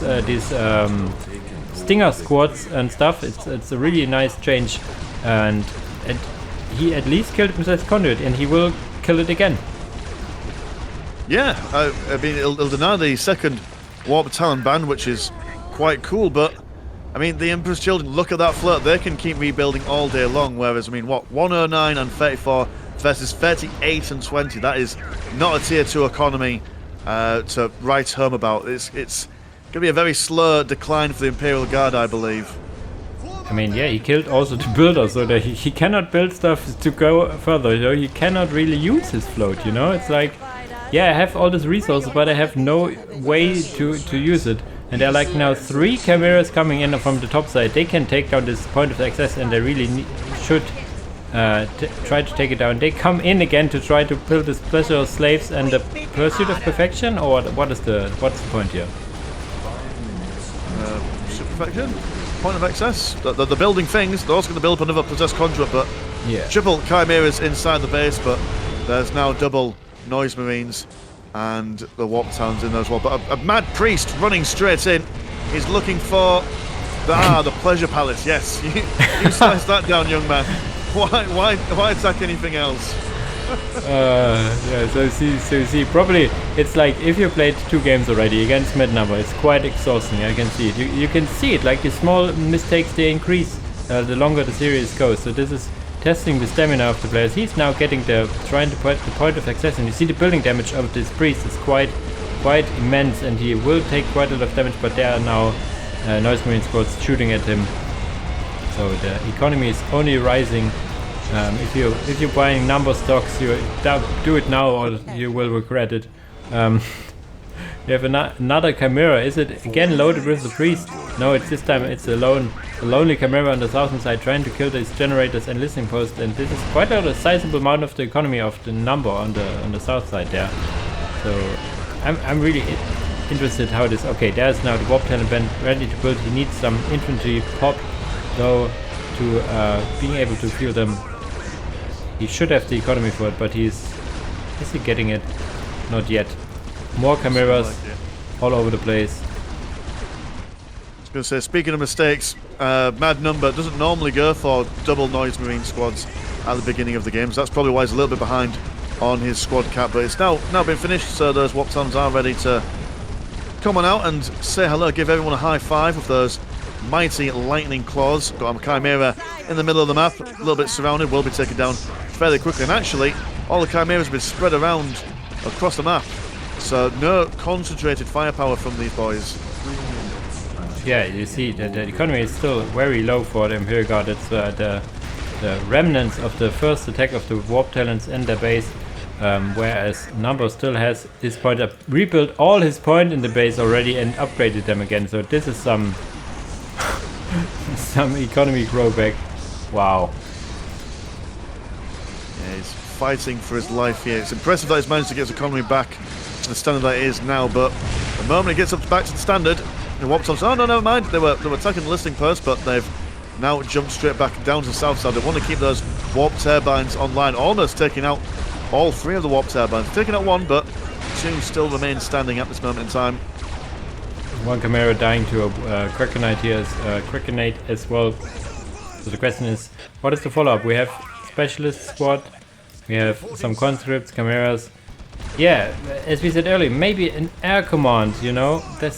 Stinger squads and stuff. It's a really nice change, and he at least killed Mr. Conduit, and he will kill it again. Yeah, I mean, it'll deny the second Warp Talon ban, which is quite cool, but I mean, the Emperor's Children, look at that float. They can keep rebuilding all day long, whereas, I mean, what, 109 and 34 versus 38 and 20. That is not a tier 2 economy to write home about. It's going to be a very slow decline for the Imperial Guard, I believe. I mean, yeah, he killed also the builder, so that he cannot build stuff to go further, you know, he cannot really use his float, you know, it's like, yeah, I have all these resources, but I have no way to use it. And there are like now 3 chimeras coming in from the top side. They can take down this point of access, and they really should try to take it down. They come in again to try to build this pleasure of slaves and the pursuit of perfection, or what's the point here? Perfection? Point of access? They're building things. They're also going to build up another possessed conduit, but yeah, triple chimeras inside the base, but there's now double noise marines and the warp towns in there as well. But a mad priest running straight in. He's looking for the pleasure palace. Yes, you slice that down, young man. Why attack anything else? Yeah, so see, probably it's like if you played 2 games already against mid number, it's quite exhausting. I can see it. You can see it, like the small mistakes, they increase the longer the series goes. So this is testing the stamina of the players. He's now getting trying to put the point of access, and you see the building damage of this priest is quite immense, and he will take quite a lot of damage. But there are now noise marine squads shooting at him. So the economy is only rising. If you're buying number stocks, you do it now or you will regret it. We have another chimera. Is it again loaded with the priest? No, it's this time it's a lonely chimera on the southern side trying to kill these generators and listening posts, and this is quite a sizable amount of the economy of the number on the south side there. So I'm really interested how this. Okay, there's now the warp talent band ready to build. He needs some infantry pop though to being able to feel them. He should have the economy for it, but is he getting it? Not yet. More chimeras all over the place. I was going to say, speaking of mistakes, Mad Number doesn't normally go for double noise marine squads at the beginning of the games. That's probably why he's a little bit behind on his squad cap, but it's now been finished, so those warp towns are ready to come on out and say hello, give everyone a high five with those mighty lightning claws. Got a chimera in the middle of the map, a little bit surrounded, will be taken down fairly quickly, and actually all the chimeras have been spread around across the map, so no concentrated firepower from these boys. Yeah, you see that the economy is still very low for the Imperial Guard. It's the remnants of the first attack of the warp talents in their base, whereas Number still has his point up, rebuilt all his point in the base already and upgraded them again. So this is some economy growback. Wow. Yeah, he's fighting for his life here. It's impressive that he's managed to get his economy back to the standard that it is now, but the moment he gets back to the standard, the warp towns, oh no, never mind, they were attacking the listing post, but they've now jumped straight back down to the south side. They want to keep those warp turbines online, almost taking out all 3 of the warp turbines. Taking out 1, but 2 still remain standing at this moment in time. 1 chimera dying to a Krakenite here, Krakenite as well. So the question is, what is the follow-up? We have specialist squad, we have some conscripts, chimeras. Yeah, as we said earlier, maybe an air command, you know, that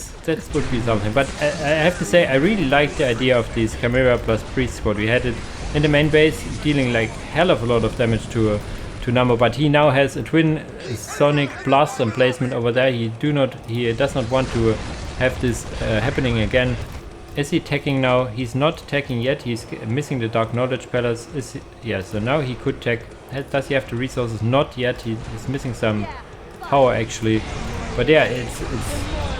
would be something. But I have to say, I really like the idea of this chimera plus priest squad. We had it in the main base, dealing like hell of a lot of damage to Number, but he now has a twin sonic blast emplacement over there. He does not want to have this happening again. Is he attacking now? He's not attacking yet. He's missing the Dark Knowledge Palace. Yeah, so now he could attack. Does he have the resources? Not yet. He's missing some power actually. But yeah, it's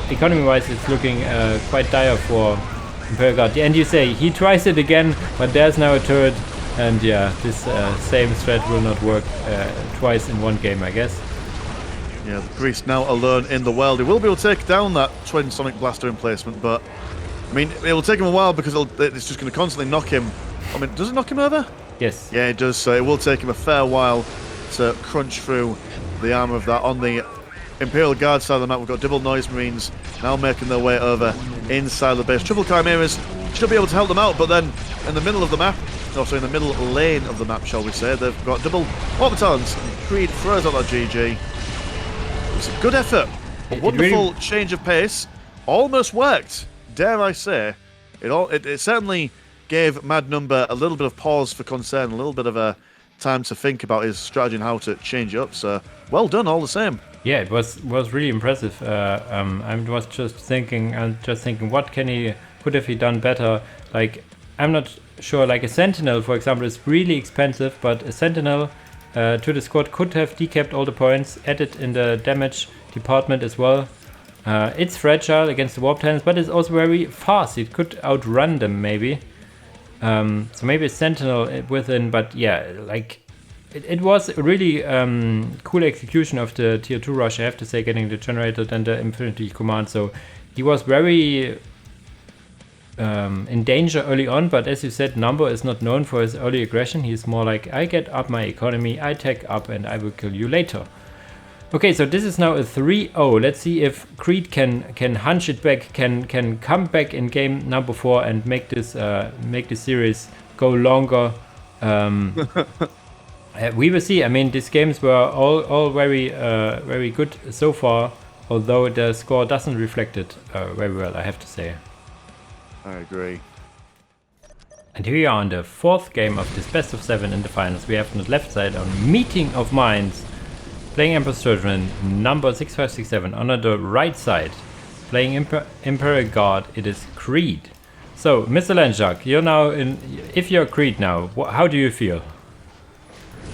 economy-wise, it's looking quite dire for Imperial Guard. And you say he tries it again, but there's now a turret. And yeah, this same strat will not work twice in one game, I guess. Yeah, the priest now alone in the world. He will be able to take down that twin sonic blaster emplacement, but I mean, it will take him a while because it's just going to constantly knock him. I mean, does it knock him over? Yes. Yeah, it does. So it will take him a fair while to crunch through the armor of that. On the Imperial Guard side of the map, we've got double noise marines now making their way over inside the base. Triple chimeras should be able to help them out, but then in the middle of the map, also in the middle lane of the map, shall we say, they've got double orbitons. Creed throws out that GG. It's a good effort. A wonderful change of pace. Almost worked, dare I say. It certainly gave Mad Number a little bit of pause for concern, a little bit of a time to think about his strategy and how to change it up. So well done, all the same. Yeah, it was really impressive. I was just thinking, what could have he done better? Like, I'm not sure. Like a Sentinel, for example, is really expensive, but a Sentinel to the squad could have decapped all the points, added in the damage department as well. It's fragile against the warp talents, but it's also very fast. It could outrun them maybe. So maybe a Sentinel within, but yeah, like. It was a really cool execution of the tier 2 rush, I have to say, getting the generator and the infinity command. So he was very in danger early on, but as you said, Number is not known for his early aggression. He's more like, I get up my economy, I tech up, and I will kill you later. Okay, so this is now a 3-0. Let's see if Creed can hunch it back, can come back in game number 4 and make this series go longer. We will see. I mean, these games were all very good so far, although the score doesn't reflect it very well, I have to say. I agree. And here we are on the 4th game of this best of 7 in the finals. We have on the left side on Meeting of Minds, playing Emperor's Children, number 6567. On the right side, playing Imperial Guard, it is Creed. So, Mr. Landshark, you're now in. If you're Creed now, how do you feel?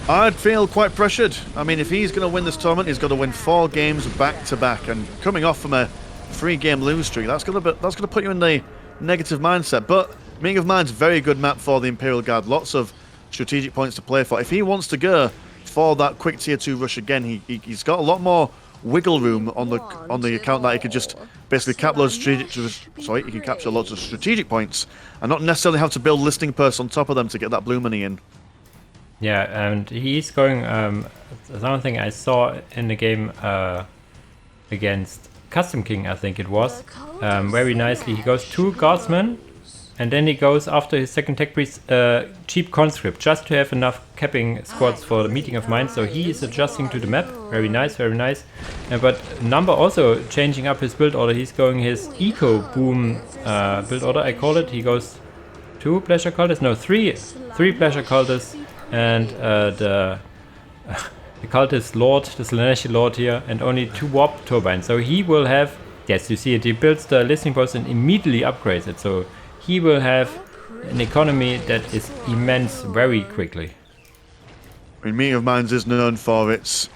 I'd feel quite pressured. I mean, if he's going to win this tournament, he's got to win 4 games back to back, and coming off from a 3-game lose streak, that's going to put you in the negative mindset. But Meeting of Minds, very good map for the Imperial Guard. Lots of strategic points to play for. If he wants to go for that quick tier 2 rush again, he's got a lot more wiggle room on the account that he could just basically cap loads he can capture lots of strategic points and not necessarily have to build listing purse on top of them to get that blue money in. Yeah, and he's going, something I saw in the game against Custom King, I think it was, very nicely. He goes 2 Guardsmen, and then he goes after his second tech priest, cheap conscript, just to have enough capping squads for the Meeting of Minds. So he is adjusting to the map. Very nice, very nice. But Number also changing up his build order. He's going his Eco Boom build order, I call it. He goes 2 Pleasure Cultists, no, 3 Pleasure Cultists, and the Cultist Lord, the Slaneshi Lord here, and only 2 Warp Turbines. So he will have, yes, you see it, he builds the listening post and immediately upgrades it. So he will have an economy that is immense very quickly. I mean, Meeting of Minds is known for its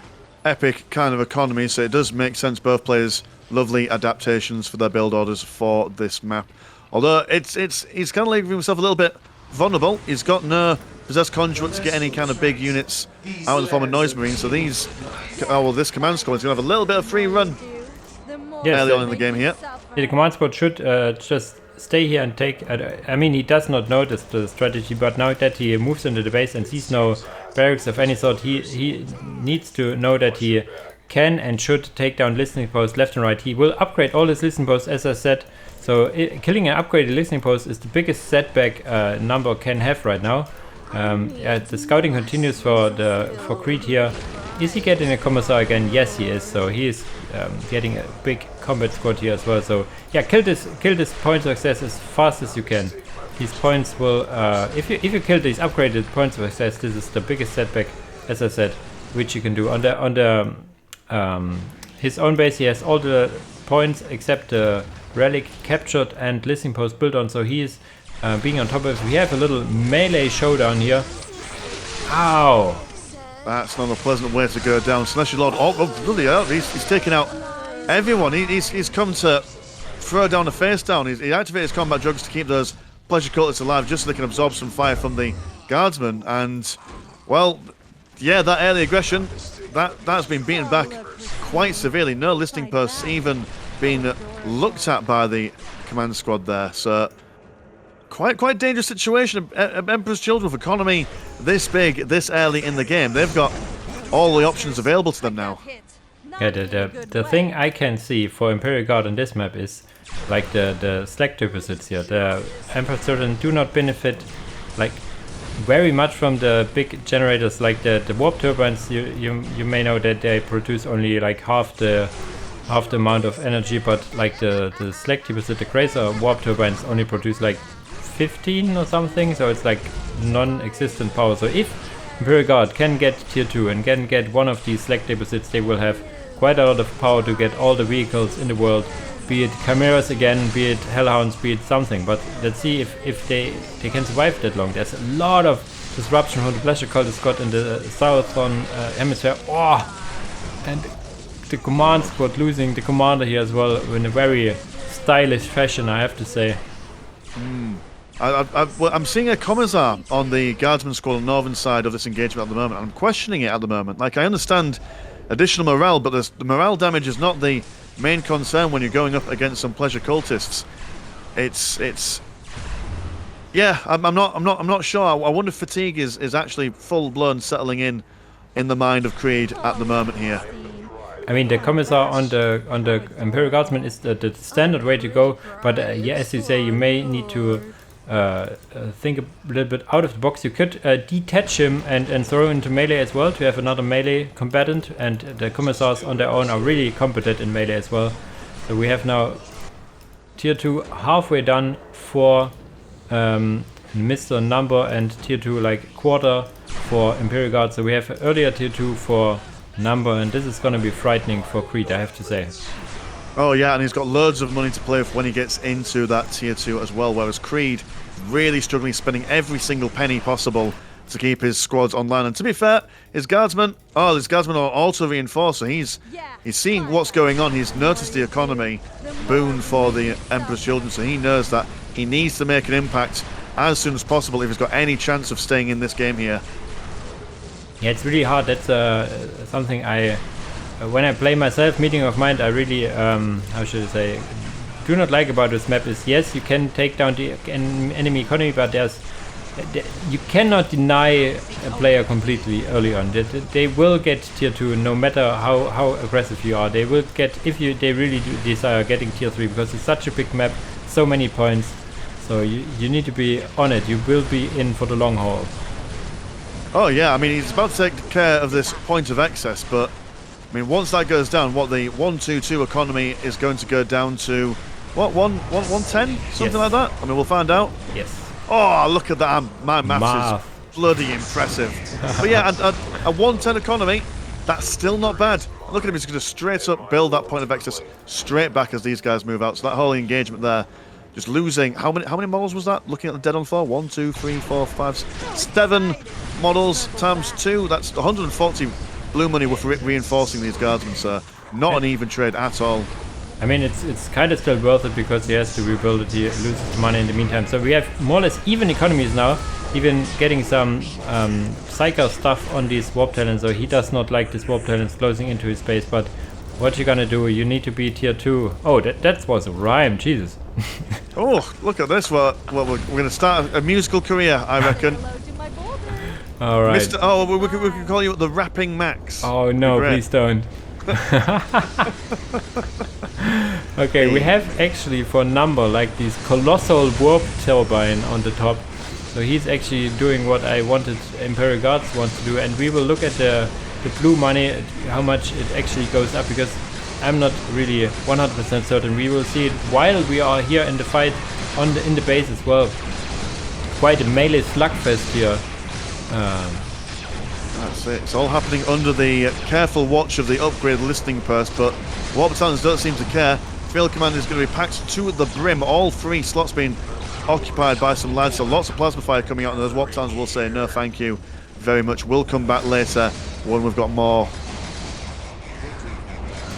epic kind of economy, so it does make sense both players lovely adaptations for their build orders for this map. Although he's kind of leaving himself a little bit vulnerable. He's got no possessed conduit to get any kind of big units out in the form of Noise Marines, so this command squad is going to have a little bit of free run early on in the game here. The command squad should just stay here and take. I mean, he does not notice the strategy, but now that he moves into the base and sees no barracks of any sort, he needs to know that he can and should take down listening posts left and right. He will upgrade all his listening posts, as I said. So killing an upgraded listening post is the biggest setback Number can have right now. The scouting continues for Creed here. Is he getting a commissar again? Yes, he is. So he is getting a big combat squad here as well. So yeah, kill this point of success as fast as you can. These points will, if you kill these upgraded points of success, this is the biggest setback, as I said, which you can do. On the his own base, he has all the points except the relic captured and listening post built on. So he is being on top of it. We have a little melee showdown here. Ow! That's not a pleasant way to go down. Slaneshi Lord, bloody hell, he's taken out everyone. He's come to throw down a face down. He activated his combat drugs to keep those pleasure cultists alive, just so they can absorb some fire from the guardsmen. And, well, yeah, that early aggression, that's been beaten back quite severely. No listing posts even being looked at by the command squad there. So quite dangerous situation. Emperor's Children with economy this big, this early in the game. They've got all the options available to them now. Yeah, the thing I can see for Imperial Guard on this map is like the slack deposits here. The Emperor's Children do not benefit like very much from the big generators, like the warp turbines. You may know that they produce only like half the half the amount of energy, but like the select deposit, the Grazer warp turbines only produce like 15 or something, so it's like non-existent power. So if Imperial Guard can get tier 2 and can get one of these select deposits, they will have quite a lot of power to get all the vehicles in the world, be it Chimeras again, be it Hellhounds, be it something. But let's see if they can survive that long. There's a lot of disruption from the Pleasure Cult has got in the southern hemisphere. Oh, and the command squad losing the commander here as well in a very stylish fashion, I have to say. I'm seeing a Commissar on the Guardsman squad on the northern side of this engagement at the moment. I'm questioning it at the moment. Like, I understand additional morale, but the morale damage is not the main concern when you're going up against some pleasure cultists. It's yeah, I'm not sure. I wonder if fatigue is actually full blown settling in the mind of Creed at the moment here. I mean, the Commissar on the Imperial Guardsman is the standard way to go, but yeah, as you say, you may need to think a little bit out of the box. You could detach him and throw him into melee as well to have another melee combatant, and the Commissars on their own are really competent in melee as well. So we have now tier 2 halfway done for Mr. Number, and tier 2 like quarter for Imperial Guard. So we have earlier tier 2 for Number, and this is going to be frightening for Creed, I have to say. Oh yeah, and he's got loads of money to play with when he gets into that tier 2 as well, whereas Creed really struggling, spending every single penny possible to keep his squads online. And to be fair, his guardsmen are also reinforced, so he's seeing what's going on. He's noticed the economy boon for the Emperor's Children, so he knows that he needs to make an impact as soon as possible if he's got any chance of staying in this game here. Yeah, it's really hard. That's something I, when I play myself, Meeting of Mind, I really, how should I say, do not like about this map is, yes, you can take down the enemy economy, but you cannot deny a player completely early on. They will get tier 2 no matter how aggressive you are. They will get, if they really do desire getting tier 3, because it's such a big map, so many points. So you need to be on it. You will be in for the long haul. Oh yeah, I mean, he's about to take care of this point of excess, but I mean, once that goes down, what the 122 economy is going to go down to, what, 110? Something like that? I mean, we'll find out. Yes. Oh, look at that. My maths is bloody impressive. But yeah, a 110 economy, that's still not bad. Look at him, he's going to straight up build that point of excess straight back as these guys move out. So that whole engagement there, just losing, how many models was that? Looking at the dead on 4, 1, 2, 3, 4, 5, 7 models times 2. That's 140 blue money with reinforcing these guardsmen, sir. Not an even trade at all. I mean, it's kind of still worth it because he has to rebuild it. He loses money in the meantime. So we have more or less even economies now, even getting some Psyker stuff on these warp talents. So he does not like these warp talents closing into his base, but what you gonna do? You need to be tier 2. Oh, that was a rhyme, Jesus. Oh, look at this. We're going to start a musical career, I reckon. All right. We can call you the Rapping Max. Oh no, please don't. Okay, we have actually for Number like this colossal warp turbine on the top. So he's actually doing what I wanted Imperial Guards wants to do, and we will look at the blue money, how much it actually goes up, because I'm not really 100% certain. We will see it while we are here in the fight in the base as well. Quite a melee slugfest here. That's it. It's all happening under the careful watch of the upgrade listening post, but Warp Talons don't seem to care. Field Command is going to be packed to the brim. All 3 slots being occupied by some lads, so lots of plasma fire coming out, and those Warp Talons will say no thank you very much. We'll come back later when we've got more.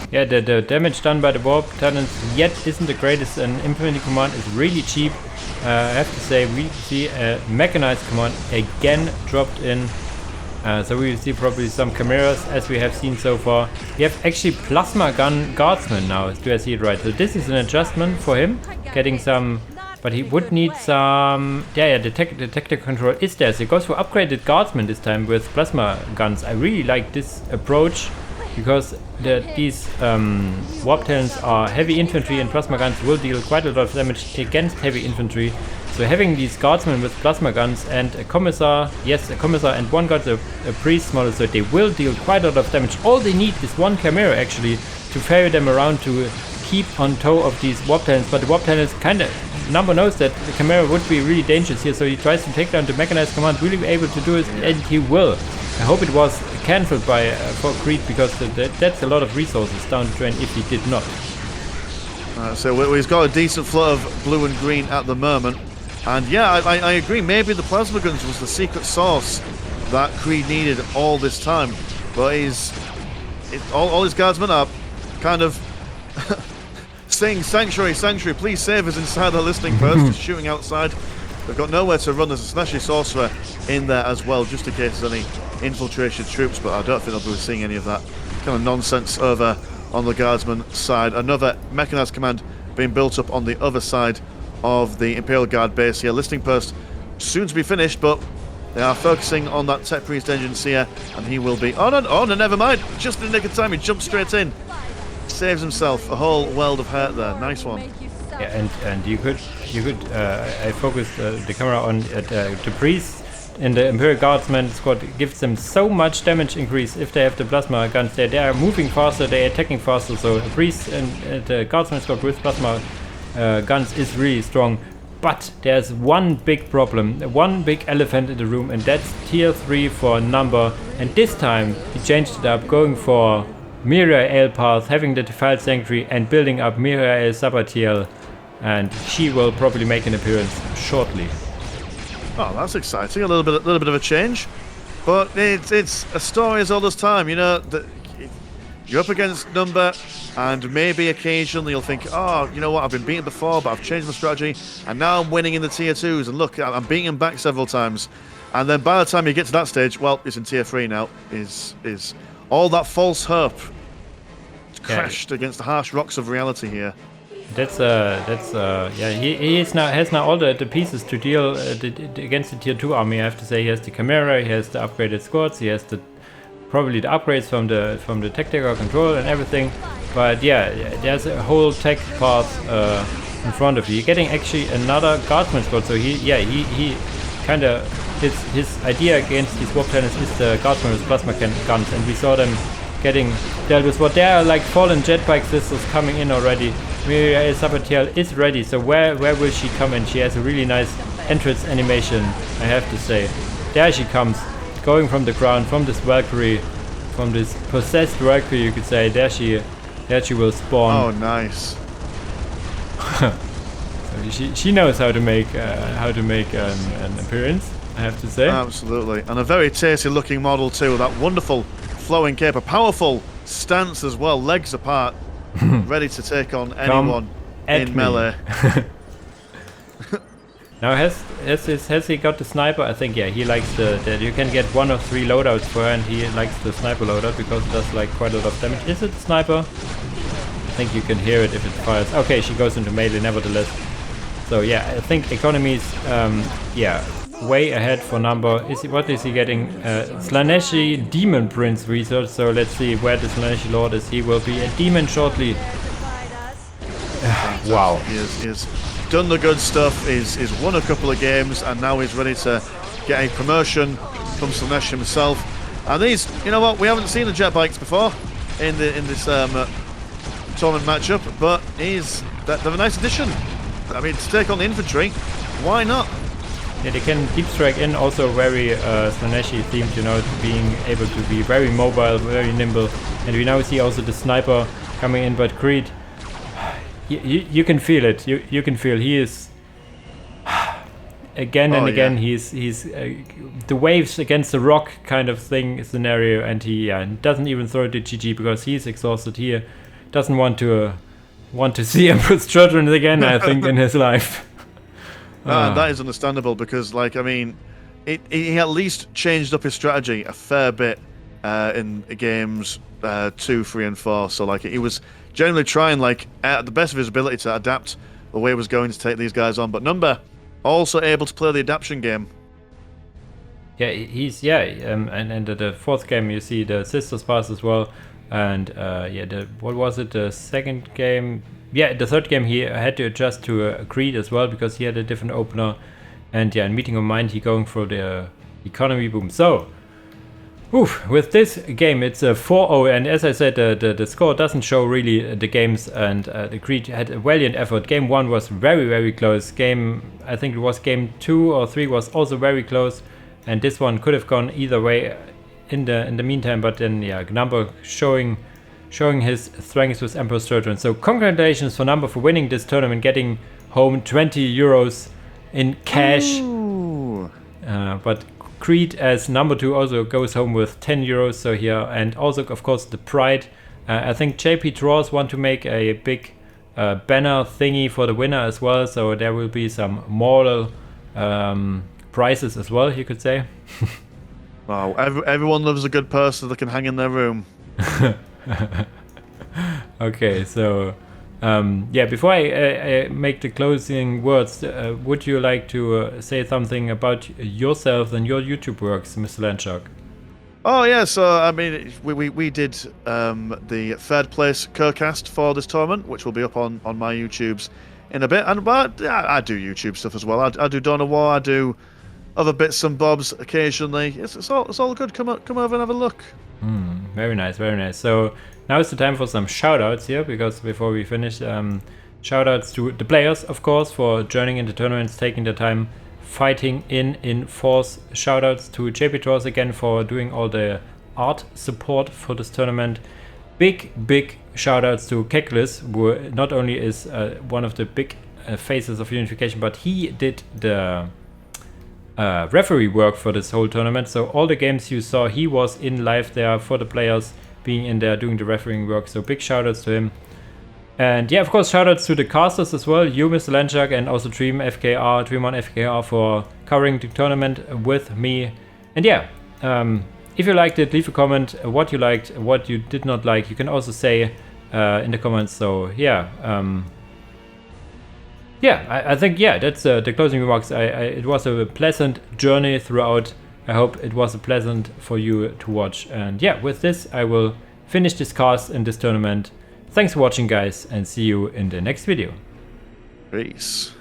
Yeah, the damage done by the Warp Talons yet isn't the greatest, and Infinity Command is really cheap. I have to say, we see a Mechanized Command again dropped in. So we will see probably some Chimeras as we have seen so far. We have actually Plasma Gun Guardsmen now, do I see it right? So this is an adjustment for him, getting some, but he would need some, yeah, the tactical control is there. So he goes for upgraded Guardsmen this time with Plasma Guns. I really like this approach, because these Warp Talons are heavy infantry, and Plasma Guns will deal quite a lot of damage against heavy infantry. So having these guardsmen with plasma guns and a commissar, yes, a commissar and one guard, a priest model, so they will deal quite a lot of damage. All they need is one chimera actually to ferry them around to keep on toe of these warp talents, but the warp talents kind of, Number knows that the Chimera would be really dangerous here, so he tries to take down the mechanized command, really be able to do it, and he will. I hope it was cancelled by for Creed, because that's a lot of resources down the drain if he did not. So he's got a decent flow of blue and green at the moment, and yeah, I agree, maybe the plasma guns was the secret source that Creed needed all this time, but all his guardsmen are kind of saying sanctuary, sanctuary, please save us inside the listening post, just shooting outside. They've got nowhere to run. There's a Snashi Sorcerer in there as well, just in case there's any infiltration troops, but I don't think they'll be seeing any of that kind of nonsense over on the Guardsman side. Another mechanized command being built up on the other side of the Imperial Guard base here. Listening post soon to be finished, but they are focusing on that Tech Priest engine seer, and he will be... Oh no, never mind. Just in the nick of time, he jumps straight in. Saves himself a whole world of hurt there. Nice one. Yeah, and you could I focused the camera on the Priest in the Imperial Guardsman squad. Gives them so much damage increase if they have the plasma guns. They are moving faster, they are attacking faster, so the Priest and the Guardsman squad with plasma guns is really strong. But there's one big problem, one big elephant in the room, and that's tier 3 for Number. And this time he changed it up, going for Miriel path, having the Defiled Sanctuary, and building up Miriel Sabatiel, and she will probably make an appearance shortly. Oh, that's exciting! A little bit of a change, but it's a story as old as time. You know, you're up against Number, and maybe occasionally you'll think, oh, you know what, I've been beaten before, but I've changed my strategy, and now I'm winning in the tier 2s, and look, I'm beating him back several times. And then by the time you get to that stage, well, it's in tier 3 now. Is all that false hope crashed against the harsh rocks of reality here. That's yeah, he has now all the pieces to deal against the tier 2 army. I have to say, he has the Chimera, he has the upgraded squads, he has probably the upgrades from the tactical control and everything. But yeah, there's a whole tech path in front of you. You're getting actually another Guardsman squad, so he kind of his idea against these warp talents is the Guardsmen with plasma guns, and we saw them getting dealt with. What there are like fallen jetbike sisters coming in already. Miriel Sabatiel is ready, so where will she come in? She has a really nice entrance animation, I have to say. There she comes, going from the ground, from this Valkyrie, from this possessed Valkyrie, you could say. There she will spawn. Oh, nice. So she knows how to make an appearance, I have to say. Absolutely, and a very tasty looking model too. That wonderful flowing cape, a powerful stance as well, legs apart, ready to take on anyone in melee. Now has he got the sniper? I think yeah, he likes the you can get 1 of 3 loadouts for her, and he likes the sniper loadout because it does like quite a lot of damage. Is it the sniper? I think you can hear it if it fires. Okay, she goes into melee nevertheless. So yeah, I think economy's yeah, way ahead for Number. What is he getting? Slaneshi Demon Prince research. So let's see where the Slaneshi Lord is. He will be a demon shortly. Wow. He is done the good stuff. He's won a couple of games, and now he's ready to get a promotion from Slanesh himself. And these, you know what? We haven't seen the jet bikes before in this tournament matchup, but they're a nice addition. I mean, to take on the infantry, why not? Yeah, they can deep strike in, also very Slaneshi themed, you know, being able to be very mobile, very nimble. And we now see also the sniper coming in, but Creed, you can feel it. You can feel he is again and again. Yeah. He's the waves against the rock kind of thing scenario, and he doesn't even throw the GG because he's exhausted. He doesn't want to see Emperor's children again, I think, in his life. That is understandable because, like, I mean, he at least changed up his strategy a fair bit in games 2, 3, and 4. So, like, he was generally trying, like, at the best of his ability to adapt the way he was going to take these guys on. But Number also able to play the adaptation game. Yeah, he's and the 4th game you see the Sisters Pass as well. And what was it? The 2nd game? Yeah, the 3rd game he had to adjust to Creed as well because he had a different opener. And yeah, in Meeting of Mind he going for the economy boom. So Oof, with this game it's a 4-0, and as I said, the score doesn't show really the games, and the Creed had a valiant effort. Game 1 was very, very close. I think it was game 2 or 3 was also very close, and this one could have gone either way in the meantime, but then yeah, Number showing his strengths with Emperor's Children. So congratulations for Number for winning this tournament, getting home 20 euros in cash. But Creed as number 2 also goes home with 10 euros. So here, and also of course the Pride. I think JPdraws want to make a big banner thingy for the winner as well. So there will be some moral prizes as well, you could say. Wow, everyone loves a good person that can hang in their room. Okay, so yeah, before I make the closing words, would you like to say something about yourself and your YouTube works, Mr. Landshark? Oh yeah, so I mean, we did the third place Kercast for this tournament, which will be up on my YouTubes in a bit. And but I do YouTube stuff as well. I do Dawn of War. I do other bits and bobs occasionally. It's all good. Come over and have a look. Very nice, very nice. So now is the time for some shoutouts here, because before we finish, shoutouts to the players, of course, for joining in the tournaments, taking the time, fighting in force. Shoutouts to JPdraws again for doing all the art support for this tournament. Big shoutouts to Keklis, who not only is one of the big faces of Unification, but he did the referee work for this whole tournament. So all the games you saw, he was in live there for the players, being in there doing the refereeing work. So big shoutouts to him. And yeah, of course, shoutouts to the casters as well, you, Mr. Landshark, and also Dream on FKR for covering the tournament with me. And yeah, if you liked it, leave a comment what you liked, what you did not like. You can also say in the comments. So yeah, yeah, I think, yeah, that's the closing remarks. It was a pleasant journey throughout. I hope it was pleasant for you to watch. And yeah, with this, I will finish this cast in this tournament. Thanks for watching, guys, and see you in the next video. Peace.